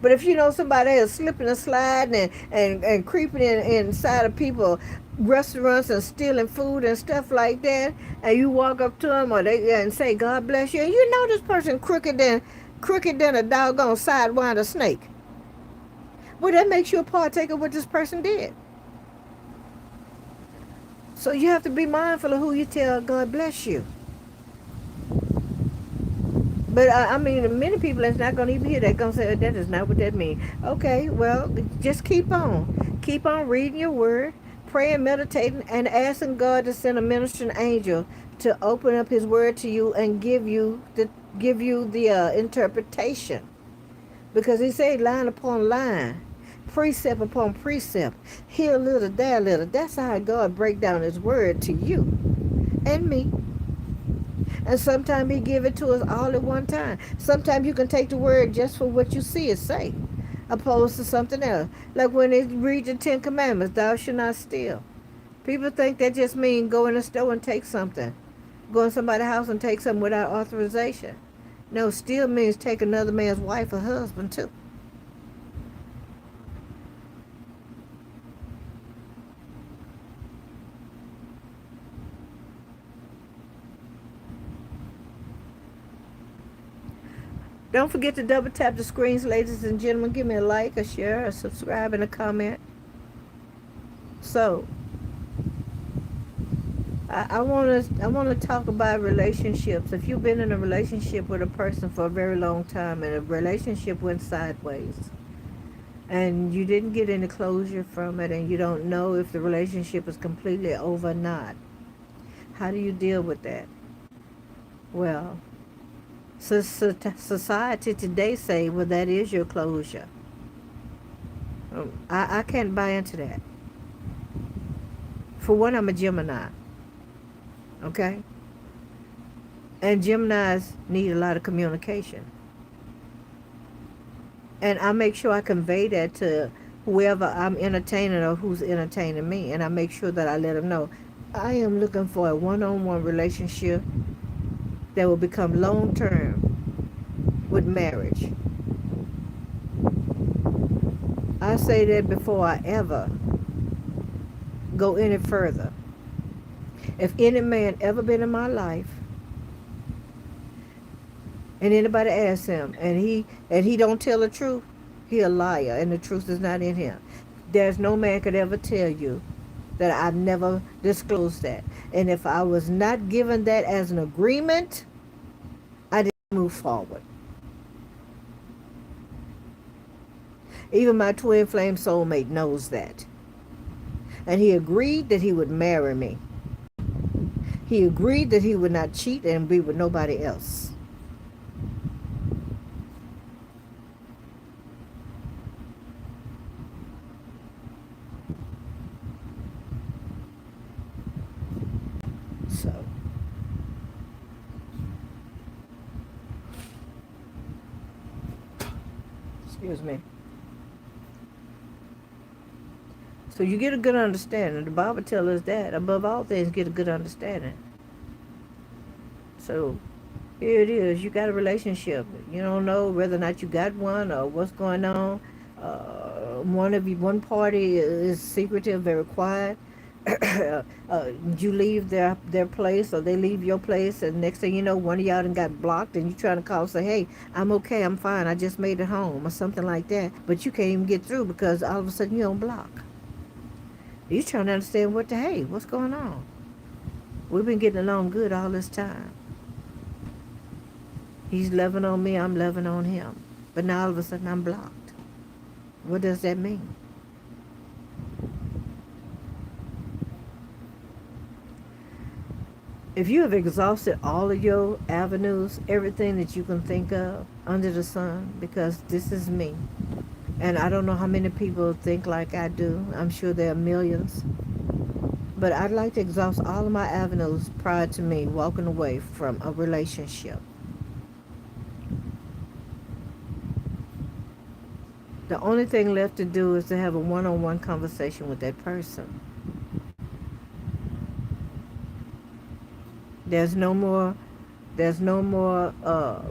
But if you know somebody is slipping and sliding and creeping inside of people restaurants and stealing food and stuff like that, and you walk up to them or they and say God bless you, and you know this person crooked than a doggone sidewinder snake. Well, that makes you a partaker of what this person did. So you have to be mindful of who you tell God bless you. But I mean, many people that's not going to even hear that going to say, that is not what that means. Okay, well, just keep on. Keep on reading your word, praying, meditating, and asking God to send a ministering angel to open up his word to you and give you the interpretation. Because he said line upon line, precept upon precept, here a little, there a little. That's how God break down his word to you and me. And sometimes he give it to us all at one time. Sometimes you can take the word just for what you see it say, opposed to something else. Like when they read the Ten Commandments, thou shalt not steal. People think that just means go in the store and take something. Go in somebody's house and take something without authorization. No, steal means take another man's wife or husband too. Don't forget to double tap the screens, ladies and gentlemen. Give me a like, a share, a subscribe, and a comment. So, I want to talk about relationships. If you've been in a relationship with a person for a very long time and a relationship went sideways and you didn't get any closure from it and you don't know if the relationship is completely over or not, how do you deal with that? Well, society today say, well, that is your closure. I can't buy into that. For one, I'm a Gemini, okay? And Geminis need a lot of communication. And I make sure I convey that to whoever I'm entertaining or who's entertaining me. And I make sure that I let them know I am looking for a one-on-one relationship that will become long-term with marriage. I say that before I ever go any further. If any man ever been in my life and anybody asks him and he don't tell the truth, he a liar and the truth is not in him. There's no man could ever tell you that I never disclosed that. And if I was not given that as an agreement, I didn't move forward. Even my twin flame soulmate knows that. And he agreed that he would marry me. He agreed that he would not cheat and be with nobody else. So, excuse me. So you get a good understanding. The Bible tells us that above all things, get a good understanding. So here it is. You got a relationship. You don't know whether or not you got one or what's going on. One party is secretive, very quiet. You leave their place or they leave your place, and next thing you know, one of y'all done got blocked, and you trying to call and say, hey, I'm okay, I'm fine, I just made it home or something like that, but you can't even get through because all of a sudden you're on block. You trying to understand what's going on. We've been getting along good all this time. He's loving on me, I'm loving on him, but now all of a sudden I'm blocked. What does that mean? If you have exhausted all of your avenues, everything that you can think of under the sun, because this is me, And I don't know how many people think like I do. I'm sure there are millions. But I'd like to exhaust all of my avenues prior to me walking away from a relationship. The only thing left to do is to have a one-on-one conversation with that person. There's no more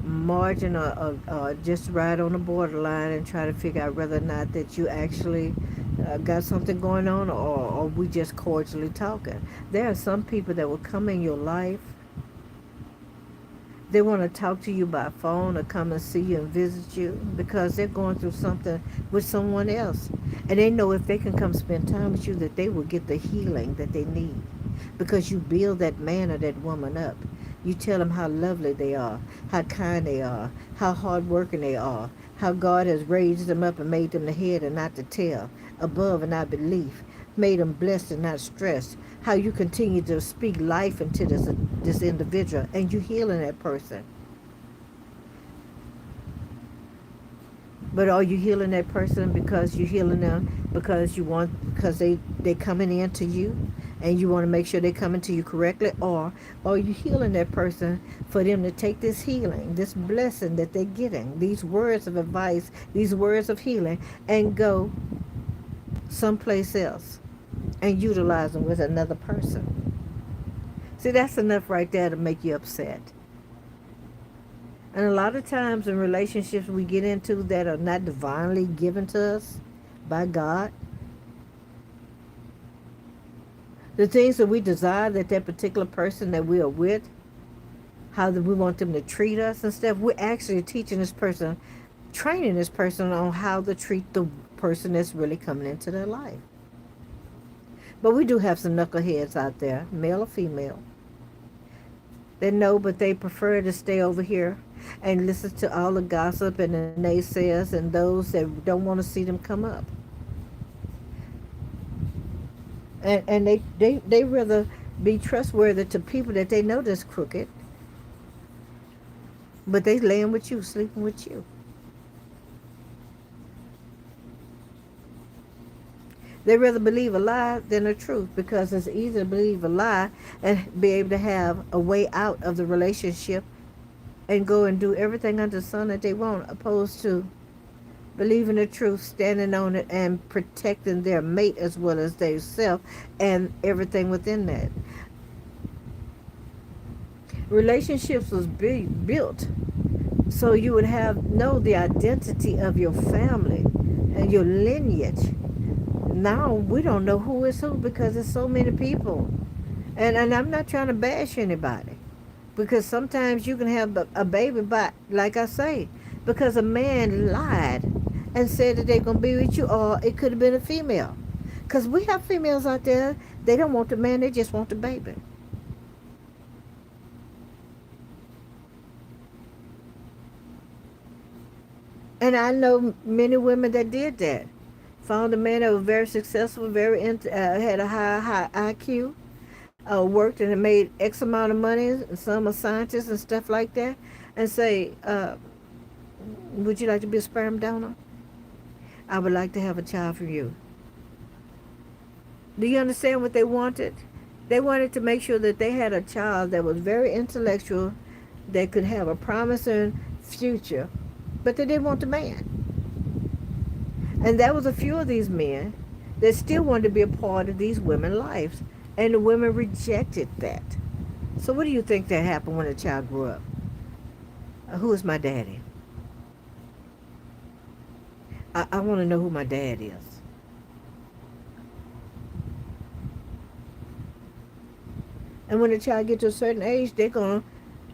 margin or just right on the borderline and try to figure out whether or not that you actually got something going on, or we just cordially talking. There are some people that will come in your life. They want to talk to you by phone or come and see you and visit you because they're going through something with someone else. And they know if they can come spend time with you that they will get the healing that they need. Because you build that man or that woman up. You tell them how lovely they are, how kind they are, how hardworking they are, how God has raised them up and made them the head and not the tail, above and not beneath, made them blessed and not stressed. How you continue to speak life into this individual and you healing that person. But are you healing that person because you're healing them because they coming into you and you want to make sure they coming to you correctly, or are you healing that person for them to take this healing, this blessing that they're getting, these words of advice, these words of healing, and go someplace else and utilize them with another person? See, that's enough right there to make you upset. And a lot of times in relationships we get into that are not divinely given to us by God, the things that we desire that particular person that we are with, how that we want them to treat us and stuff, we're actually teaching this person, training this person on how to treat the person that's really coming into their life. But we do have some knuckleheads out there, male or female. They know, but they prefer to stay over here and listen to all the gossip and the naysayers and those that don't want to see them come up. And they rather be trustworthy to people that they know that's crooked, but they laying with you, sleeping with you. They rather believe a lie than the truth because it's easy to believe a lie and be able to have a way out of the relationship and go and do everything under the sun that they want, opposed to believing the truth, standing on it, and protecting their mate as well as their self and everything within that. Relationships was built so you would know the identity of your family and your lineage. Now we don't know who is who because there's so many people. And I'm not trying to bash anybody, because sometimes you can have a baby by, like I say, because a man lied and said that they're going to be with you, or it could have been a female. Because we have females out there, they don't want the man, they just want the baby. And I know many women that did that. Found a man that was very successful, had a high IQ, worked and made X amount of money, and some are scientists and stuff like that, and say, would you like to be a sperm donor? I would like to have a child from you. Do you understand what they wanted? They wanted to make sure that they had a child that was very intellectual, that could have a promising future, but they didn't want the man. And there was a few of these men that still wanted to be a part of these women's lives. And the women rejected that. So what do you think that happened when a child grew up? Who is my daddy? I want to know who my dad is. And when a child gets to a certain age, they're going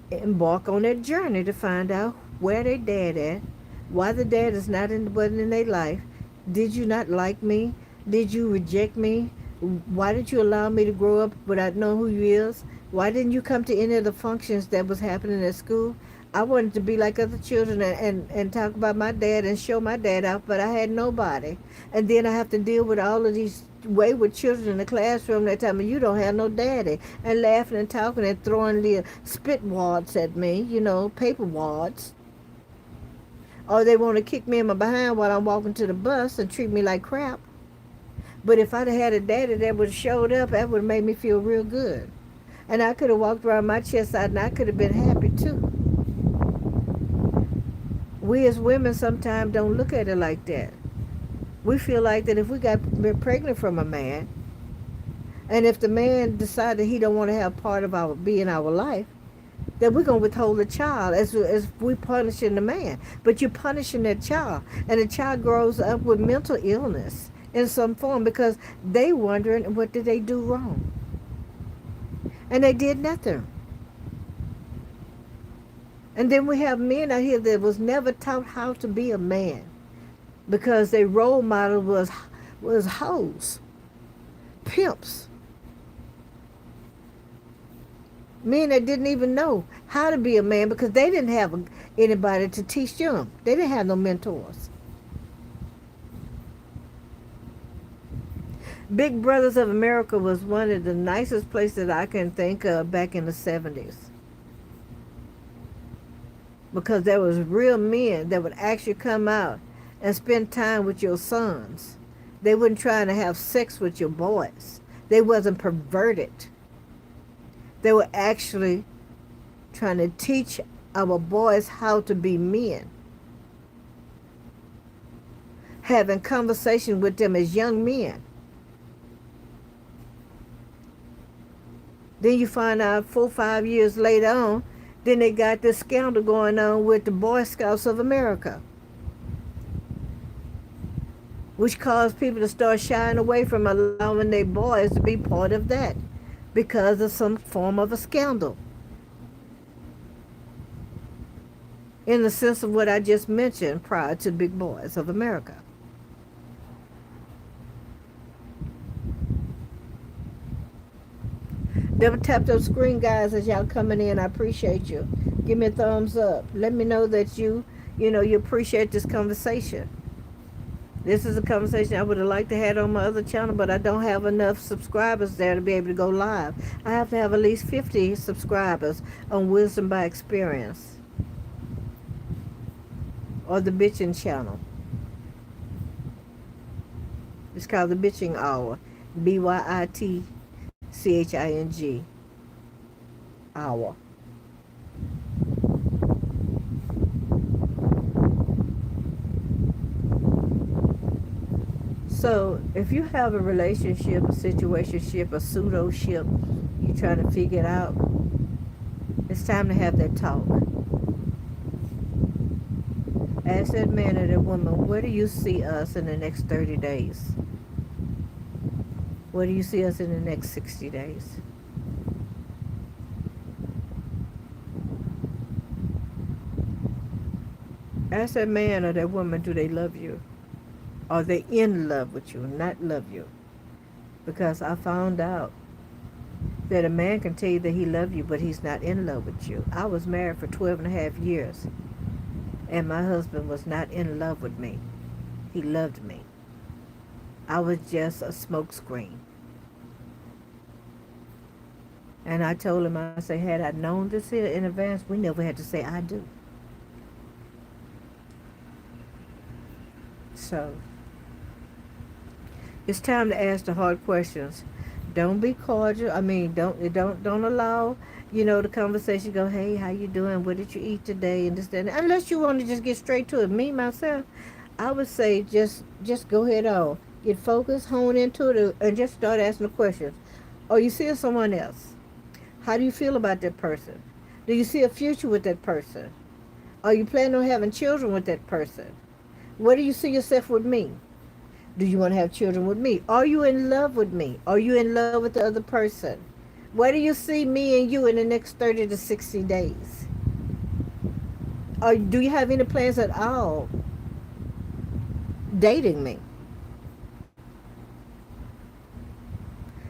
to embark on that journey to find out where their dad is, why the dad is wasn't in their life. Did you not like me? Did you reject me? Why did you allow me to grow up without knowing who you is? Why didn't you come to any of the functions that was happening at school? I wanted to be like other children and talk about my dad and show my dad out, but I had nobody. And then I have to deal with all of these wayward children in the classroom that tell me you don't have no daddy, and laughing and talking and throwing the spit wads at me, paper wads. Or they want to kick me in my behind while I'm walking to the bus and treat me like crap. But if I'd have had a daddy that would have showed up, that would have made me feel real good. And I could have walked around my chest out and I could have been happy too. We as women sometimes don't look at it like that. We feel like that if we been pregnant from a man, and if the man decided he don't want to have part of our be in our life, that we're going to withhold the child as we punishing the man. But you're punishing that child. And the child grows up with mental illness in some form because they wondering what did they do wrong. And they did nothing. And then we have men out here that was never taught how to be a man because their role model was hoes, pimps. Men that didn't even know how to be a man because they didn't have anybody to teach them. They didn't have no mentors. Big Brothers of America was one of the nicest places I can think of back in the 70s. Because there was real men that would actually come out and spend time with your sons. They weren't trying to have sex with your boys. They wasn't perverted. They were actually trying to teach our boys how to be men. Having conversation with them as young men. Then you find out 4 or 5 years later on, then they got this scandal going on with the Boy Scouts of America, which caused people to start shying away from allowing their boys to be part of that because of some form of a scandal. In the sense of what I just mentioned prior to Big Boys of America. Double tap those screen, guys, as y'all coming in. I appreciate you. Give me a thumbs up. Let me know that you appreciate this conversation. This is a conversation I would have liked to have on my other channel, but I don't have enough subscribers there to be able to go live. I have to have at least 50 subscribers on Wisdom by Experience or the Bitching channel. It's called the Bitching Hour. BYITCHING hour. So if you have a relationship, a situationship, a pseudo-ship, you're trying to figure it out, it's time to have that talk. Ask that man or that woman, where do you see us in the next 30 days? Where do you see us in the next 60 days? Ask that man or that woman, do they love you? Are they in love with you, not love you? Because I found out that a man can tell you that he loves you, but he's not in love with you. I was married for 12 and a half years, and my husband was not in love with me. He loved me. I was just a smokescreen. And I told him, I said, had I known this here in advance, we never had to say I do. So it's time to ask the hard questions. Don't be cordial. I mean, don't allow, the conversation go, hey, how you doing? What did you eat today? And this, that. Unless you want to just get straight to it. Me, myself, I would say just go ahead on. Get focused, hone into it, and just start asking the questions. Or you see someone else. How do you feel about that person? Do you see a future with that person? Are you planning on having children with that person? Where do you see yourself with me? Do you want to have children with me? Are you in love with me? Are you in love with the other person? Where do you see me and you in the next 30 to 60 days? Or do you have any plans at all dating me?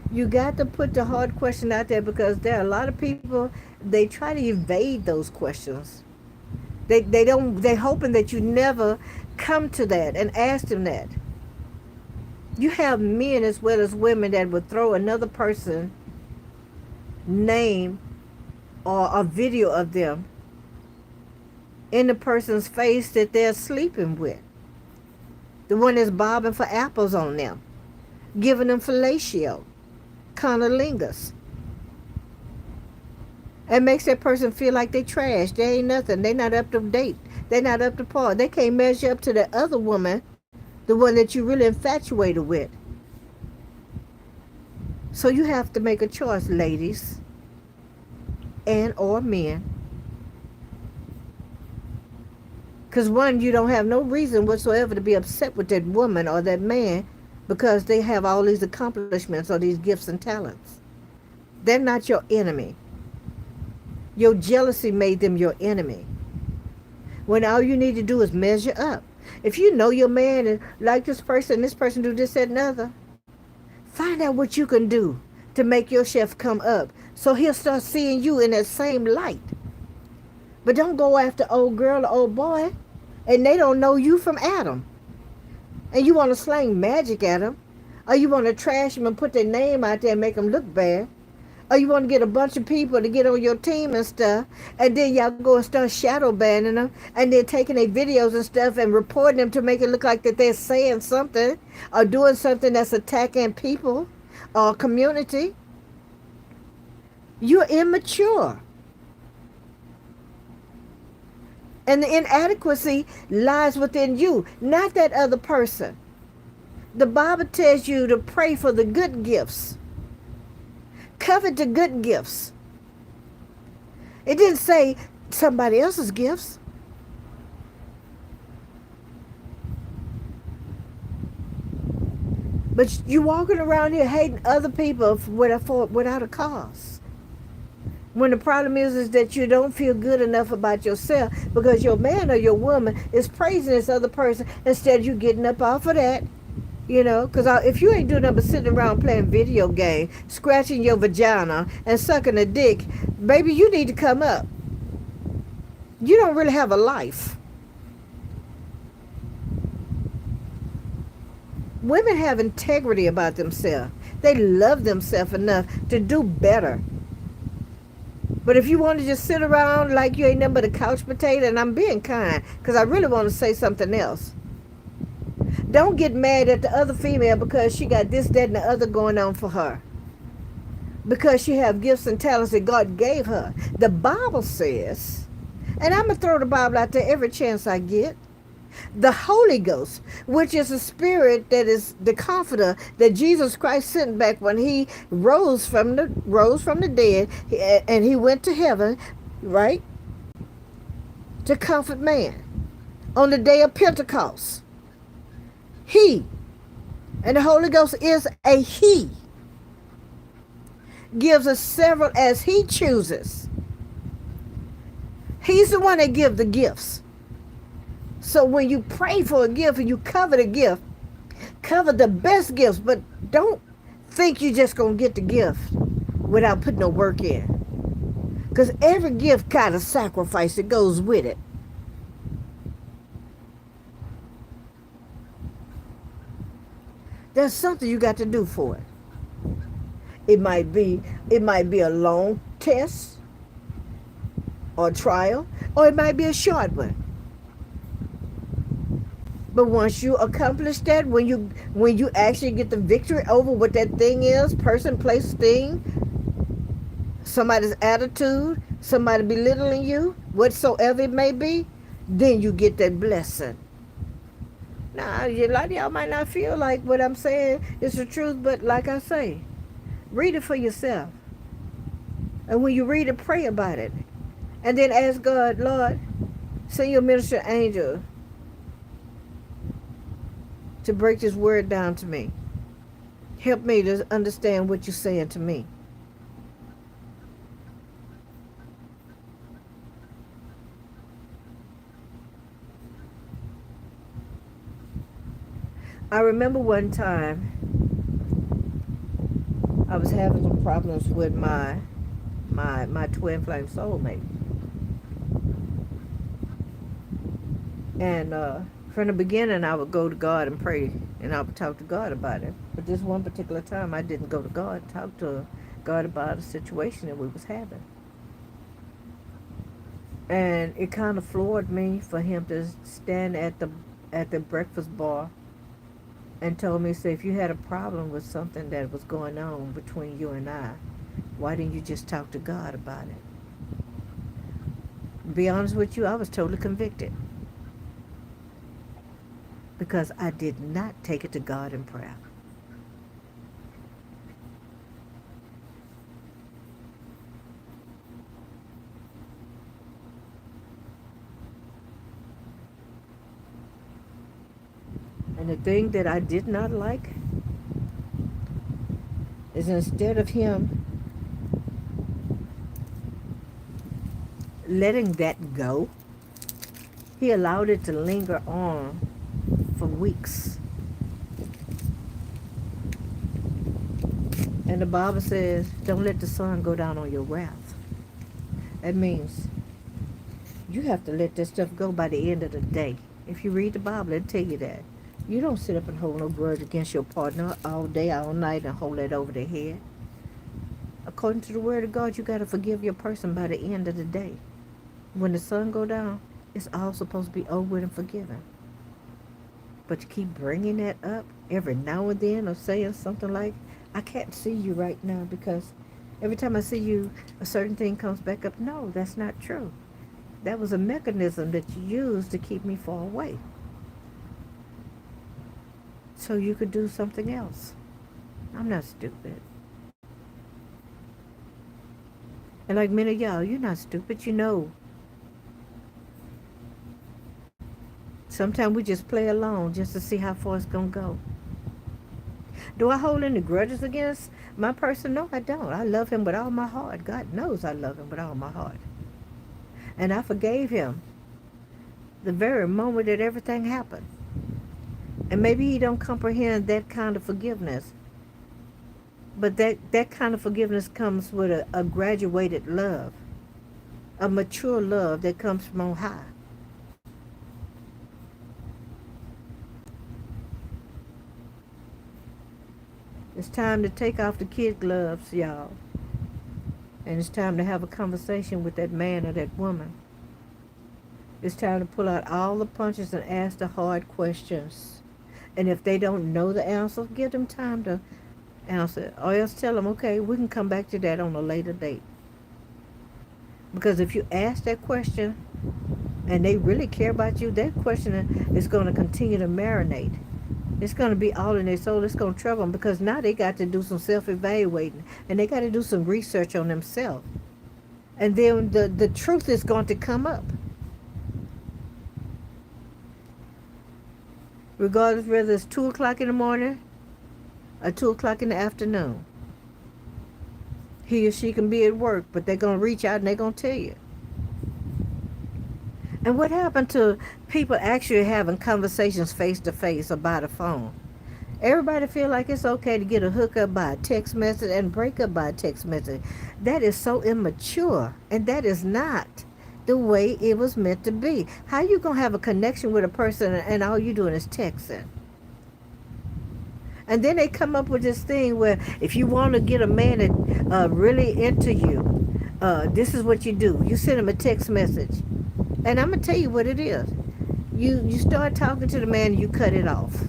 You got to put the hard question out there because there are a lot of people, they try to evade those questions. They're hoping that you never come to that and ask them that. You have men as well as women that would throw another person's name or a video of them in the person's face that they're sleeping with. The one that's bobbing for apples on them, giving them fellatio, cunnilingus. It makes that person feel like they trash. They ain't nothing. They not up to date. They not up to par. They can't measure up to the other woman, the one that you really infatuated with. So you have to make a choice, ladies and or men. Because one, you don't have no reason whatsoever to be upset with that woman or that man because they have all these accomplishments or these gifts and talents. They're not your enemy. Your jealousy made them your enemy. When all you need to do is measure up. If you know your man and like this person do this, that, and other, find out what you can do to make your chef come up so he'll start seeing you in that same light. But don't go after old girl or old boy and they don't know you from Adam. And you want to slang magic at them, or you want to trash them and put their name out there and make them look bad, or you want to get a bunch of people to get on your team and stuff, and then y'all go and start shadow banning them, and then taking their videos and stuff and reporting them to make it look like that they're saying something or doing something that's attacking people or community. You're immature. And the inadequacy lies within you, not that other person. The Bible tells you to pray for the good gifts. Covet the good gifts. It didn't say somebody else's gifts. But you walking around here hating other people without a cause. When the problem is that you don't feel good enough about yourself because your man or your woman is praising this other person instead of you getting up off of that. You know, because if you ain't doing nothing but sitting around playing video games, scratching your vagina and sucking a dick, baby, you need to come up. You don't really have a life. Women have integrity about themselves. They love themselves enough to do better. But if you want to just sit around like you ain't nothing but a couch potato, and I'm being kind because I really want to say something else. Don't get mad at the other female because she got this, that, and the other going on for her. Because she have gifts and talents that God gave her. The Bible says, and I'm going to throw the Bible out there every chance I get, the Holy Ghost, which is a spirit that is the comforter that Jesus Christ sent back when he rose from the dead and he went to heaven, right? To comfort man on the day of Pentecost. He, and the Holy Ghost is a he, gives us several as he chooses. He's the one that gives the gifts. So when you pray for a gift and you cover the gift, cover the best gifts, but don't think you're just going to get the gift without putting no work in. Because every gift got a sacrifice that goes with it. There's something you got to do for it. It might be a long test or trial, or it might be a short one. But once you accomplish that, when you actually get the victory over what that thing is, person, place, thing, somebody's attitude, somebody belittling you, whatsoever it may be, then you get that blessing. Now, a lot of y'all might not feel like what I'm saying is the truth, but like I say, read it for yourself. And when you read it, pray about it. And then ask God, Lord, send your minister angel to break this word down to me. Help me to understand what you're saying to me. I remember one time I was having some problems with my twin flame soulmate. And from the beginning, I would go to God and pray, and I would talk to God about it. But this one particular time, I didn't go to God, talk to God about a situation that we was having. And it kind of floored me for him to stand at the breakfast bar and told me, say, if you had a problem with something that was going on between you and I, why didn't you just talk to God about it? Be honest with you, I was totally convicted because I did not take it to God in prayer. And the thing that I did not like is instead of him letting that go, he allowed it to linger on for weeks. And the Bible says, don't let the sun go down on your wrath. That means you have to let that stuff go by the end of the day. If you read the Bible, it'll tell you that. You don't sit up and hold no grudge against your partner all day, all night, and hold that over their head. According to the Word of God, you got to forgive your person by the end of the day. When the sun go down, it's all supposed to be over with and forgiven. But you keep bringing that up every now and then, or saying something like, I can't see you right now because every time I see you, a certain thing comes back up. No, that's not true. That was a mechanism that you used to keep me far away, so you could do something else. I'm not stupid. And like many of y'all, you're not stupid, you know. Sometimes we just play along just to see how far it's going to go. Do I hold any grudges against my person? No, I don't. I love him with all my heart. God knows I love him with all my heart. And I forgave him the very moment that everything happened. And maybe he don't comprehend that kind of forgiveness. But that kind of forgiveness comes with a graduated love, a mature love that comes from on high. It's time to take off the kid gloves, y'all. And it's time to have a conversation with that man or that woman. It's time to pull out all the punches and ask the hard questions. And if they don't know the answer, give them time to answer. Or else tell them, okay, we can come back to that on a later date. Because if you ask that question and they really care about you, that question is going to continue to marinate. It's going to be all in their soul. It's going to trouble them because now they got to do some self-evaluating and they got to do some research on themselves. And then the truth is going to come up. Regardless whether it's 2 o'clock in the morning or 2 o'clock in the afternoon. He or she can be at work, but they're going to reach out and they're going to tell you. And what happened to people actually having conversations face to face or by the phone? Everybody feel like it's okay to get a hookup by a text message and break up by a text message. That is so immature, and that is not the way it was meant to be. How you gonna have a connection with a person and all you doing is texting? And then they come up with this thing where if you want to get a man that really into you, this is what you do. You send him a text message. And I'm going to tell you what it is. You start talking to the man, you cut it off.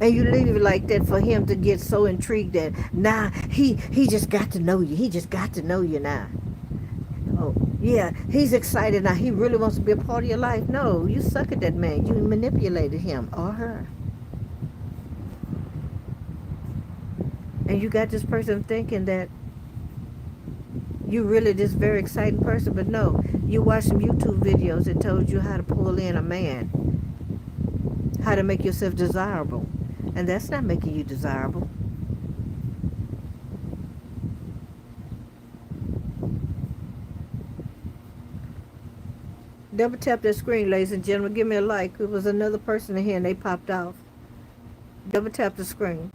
And you leave it like that for him to get so intrigued that, nah, he just got to know you. He just got to know you now. Oh, yeah, he's excited now. He really wants to be a part of your life. No, you suck at that man. You manipulated him or her. And you got this person thinking that you really this very exciting person, but no, you watch some YouTube videos that told you how to pull in a man, how to make yourself desirable, and that's not making you desirable. Double tap that screen, ladies and gentlemen. Give me a like. It was another person in here and they popped off. Double tap the screen.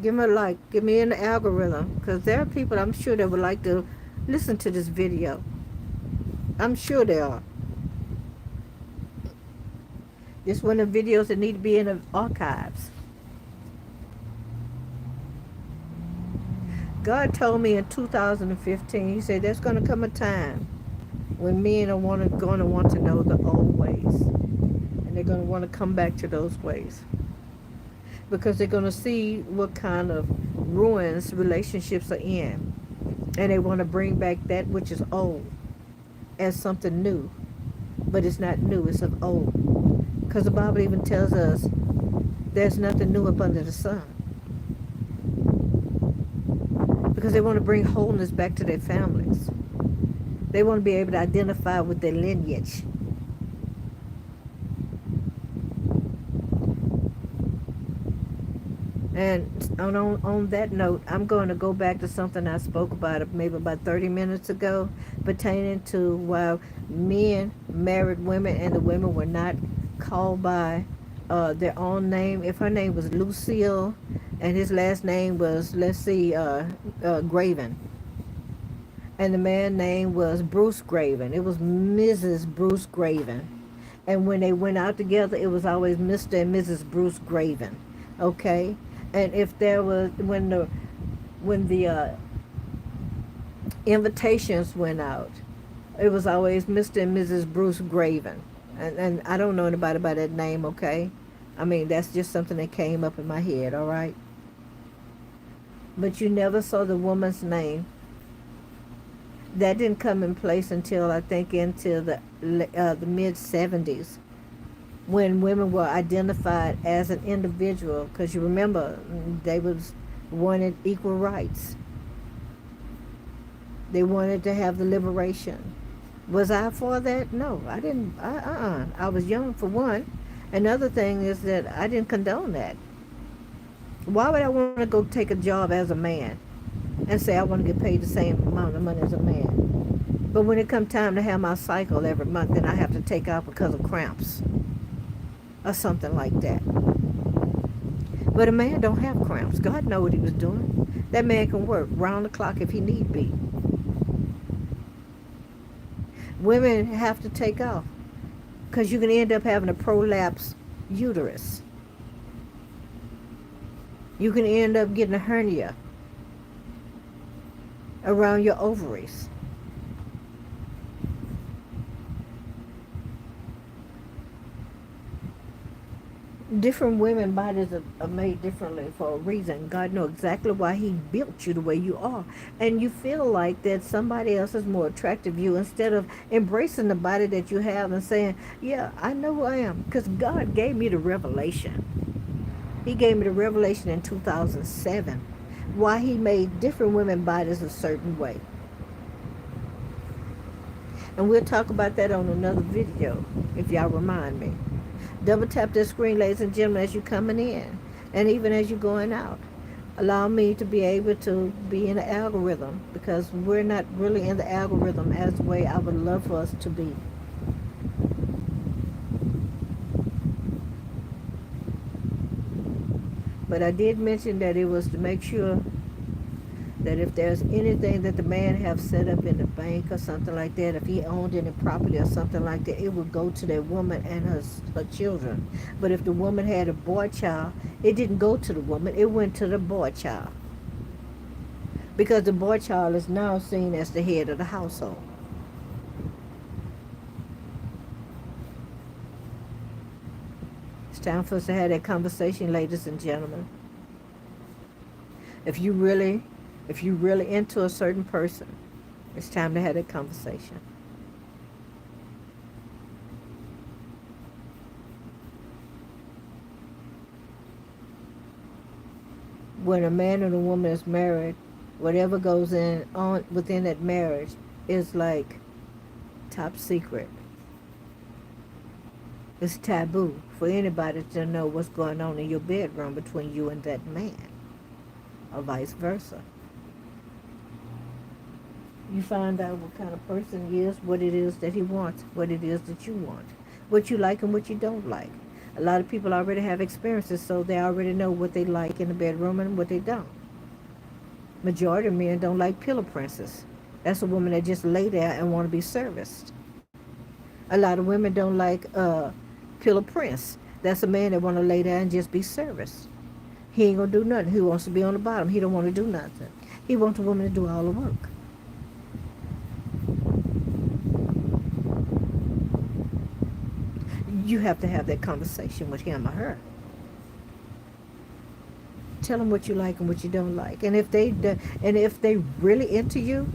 Give me a like. Give me in the algorithm, because there are people I'm sure that would like to listen to this video. I'm sure they are. This one of the videos that need to be in the archives. God told me in 2015, he said, there's going to come a time when men are going to want to know the old ways, and they're going to want to come back to those ways because they're going to see what kind of ruins relationships are in, and they want to bring back that which is old as something new, but it's not new, it's of old. Because the Bible even tells us there's nothing new up under the sun. Because they want to bring wholeness back to their families. They want to be able to identify with their lineage. And on that note, I'm going to go back to something I spoke about maybe about 30 minutes ago, pertaining to why men married women and the women were not called by their own name. If her name was Lucille and his last name was, let's see, Graven, and the man's name was Bruce Graven, it was Mrs. Bruce Graven. And when they went out together, it was always Mr. and Mrs. Bruce Graven. Okay? And if there was, when the invitations went out, it was always Mr. and Mrs. Bruce Graven. And I don't know anybody by that name, okay? I mean, that's just something that came up in my head, all right? But you never saw the woman's name. That didn't come in place until, I think, into the mid-70s, when women were identified as an individual, because you remember they wanted equal rights. They wanted to have the liberation. Was I for that? No, I didn't. I was young, for one. Another thing is that I didn't condone that. Why would I want to go take a job as a man and say I want to get paid the same amount of money as a man? But when it comes time to have my cycle every month, then I have to take out because of cramps or something like that. But a man don't have cramps. God know what he was doing. That man can work round the clock if he need be. Women have to take off because you can end up having a prolapsed uterus. You can end up getting a hernia around your ovaries. Different women bodies are made differently for a reason. God knows exactly why he built you the way you are. And you feel like that somebody else is more attractive to you, instead of embracing the body that you have and saying, yeah, I know who I am. Because God gave me the revelation. He gave me the revelation in 2007. Why he made different women bodies a certain way. And we'll talk about that on another video, if y'all remind me. Double tap that screen, ladies and gentlemen, as you're coming in, and even as you're going out. Allow me to be able to be in the algorithm, because we're not really in the algorithm as the way I would love for us to be. But I did mention that it was to make sure that if there's anything that the man have set up in the bank or something like that, if he owned any property or something like that, it would go to that woman and her children. But if the woman had a boy child, it didn't go to the woman, it went to the boy child. Because the boy child is now seen as the head of the household. It's time for us to have that conversation, ladies and gentlemen. If you really into a certain person, it's time to have that conversation. When a man and a woman is married, whatever goes on within that marriage is like top secret. It's taboo for anybody to know what's going on in your bedroom between you and that man, or vice versa. You find out what kind of person he is, what it is that he wants, what it is that you want, what you like and what you don't like. A lot of people already have experiences, so they already know what they like in the bedroom and what they don't. Majority of men don't like pillow princess. That's a woman that just lay there and want to be serviced. A lot of women don't like pillow prince. That's a man that want to lay there and just be serviced. He ain't gonna do nothing. He wants to be on the bottom. He don't want to do nothing. He wants a woman to do all the work. You have to have that conversation with him or her. Tell them what you like and what you don't like. And if they really into you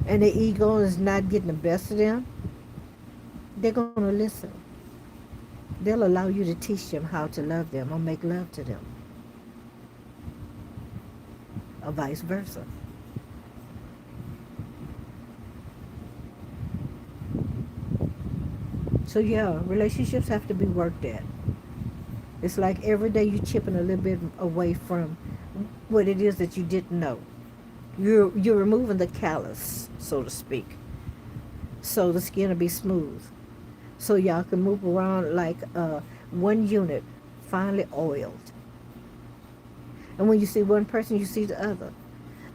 and their ego is not getting the best of them, they're going to listen. They'll allow you to teach them how to love them or make love to them, or vice versa. So yeah, relationships have to be worked at. It's like every day you're chipping a little bit away from what it is that you didn't know. You're removing the callus, so to speak, so the skin will be smooth. So y'all can move around like one unit, finely oiled. And when you see one person, you see the other.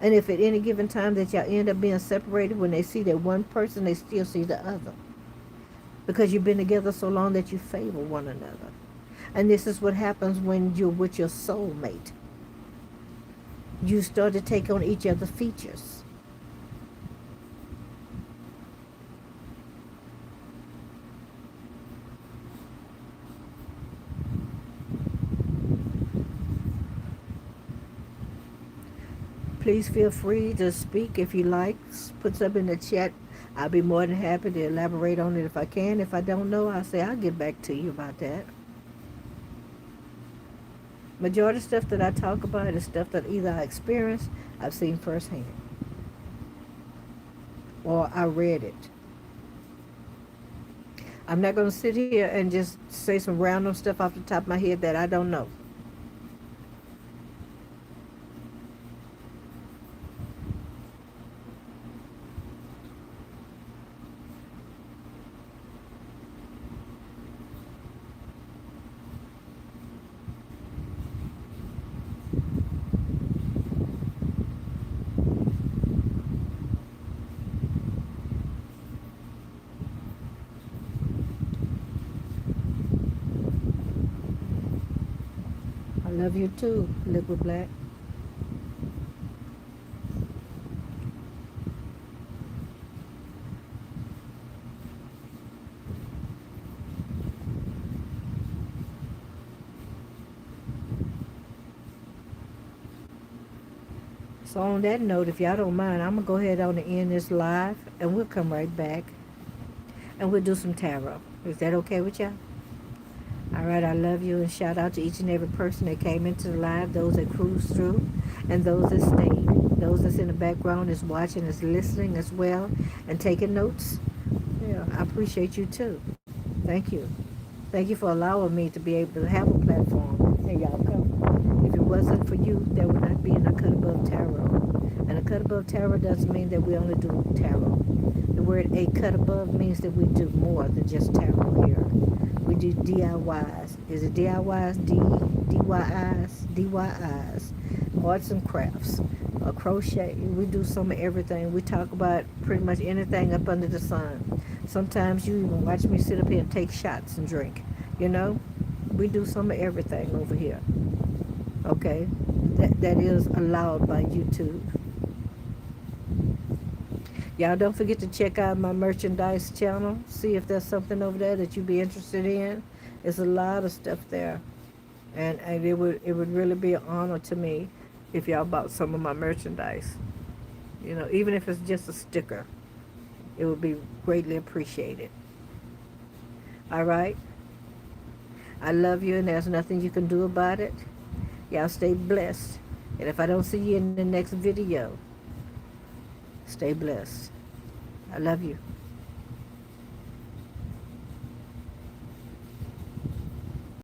And if at any given time that y'all end up being separated, when they see that one person, they still see the other. Because you've been together so long that you favor one another. And this is what happens when you're with your soulmate. You start to take on each other's features. Please feel free to speak if you like. Put something in the chat. I'll be more than happy to elaborate on it if I can. If I don't know, I'll say I'll get back to you about that. Majority of stuff that I talk about is stuff that either I experienced, I've seen firsthand, or I read it. I'm not going to sit here and just say some random stuff off the top of my head that I don't know. I love you too, Liquid Black. So on that note, if y'all don't mind, I'm going to go ahead on and end this live, and we'll come right back, and we'll do some tarot. Is that okay with y'all? All right, I love you, and shout out to each and every person that came into the live, those that cruised through, and those that stayed. Those that's in the background is watching, is listening as well, and taking notes. Yeah, I appreciate you too. Thank you. Thank you for allowing me to be able to have a platform. And y'all come. If it wasn't for you, there would not be an A Cut Above Tarot. And A Cut Above Tarot doesn't mean that we only do tarot. The word A Cut Above means that we do more than just tarot here. We do DIYs. Is it DIYs? DIYs? DIYs. Arts and crafts. Crochet. We do some of everything. We talk about pretty much anything up under the sun. Sometimes you even watch me sit up here and take shots and drink. You know? We do some of everything over here. Okay? That is allowed by YouTube. Y'all don't forget to check out my merchandise channel. See if there's something over there that you'd be interested in. There's a lot of stuff there. And it would really be an honor to me if y'all bought some of my merchandise. You know, even if it's just a sticker, it would be greatly appreciated. All right? I love you, and there's nothing you can do about it. Y'all stay blessed. And if I don't see you in the next video, stay blessed. I love you.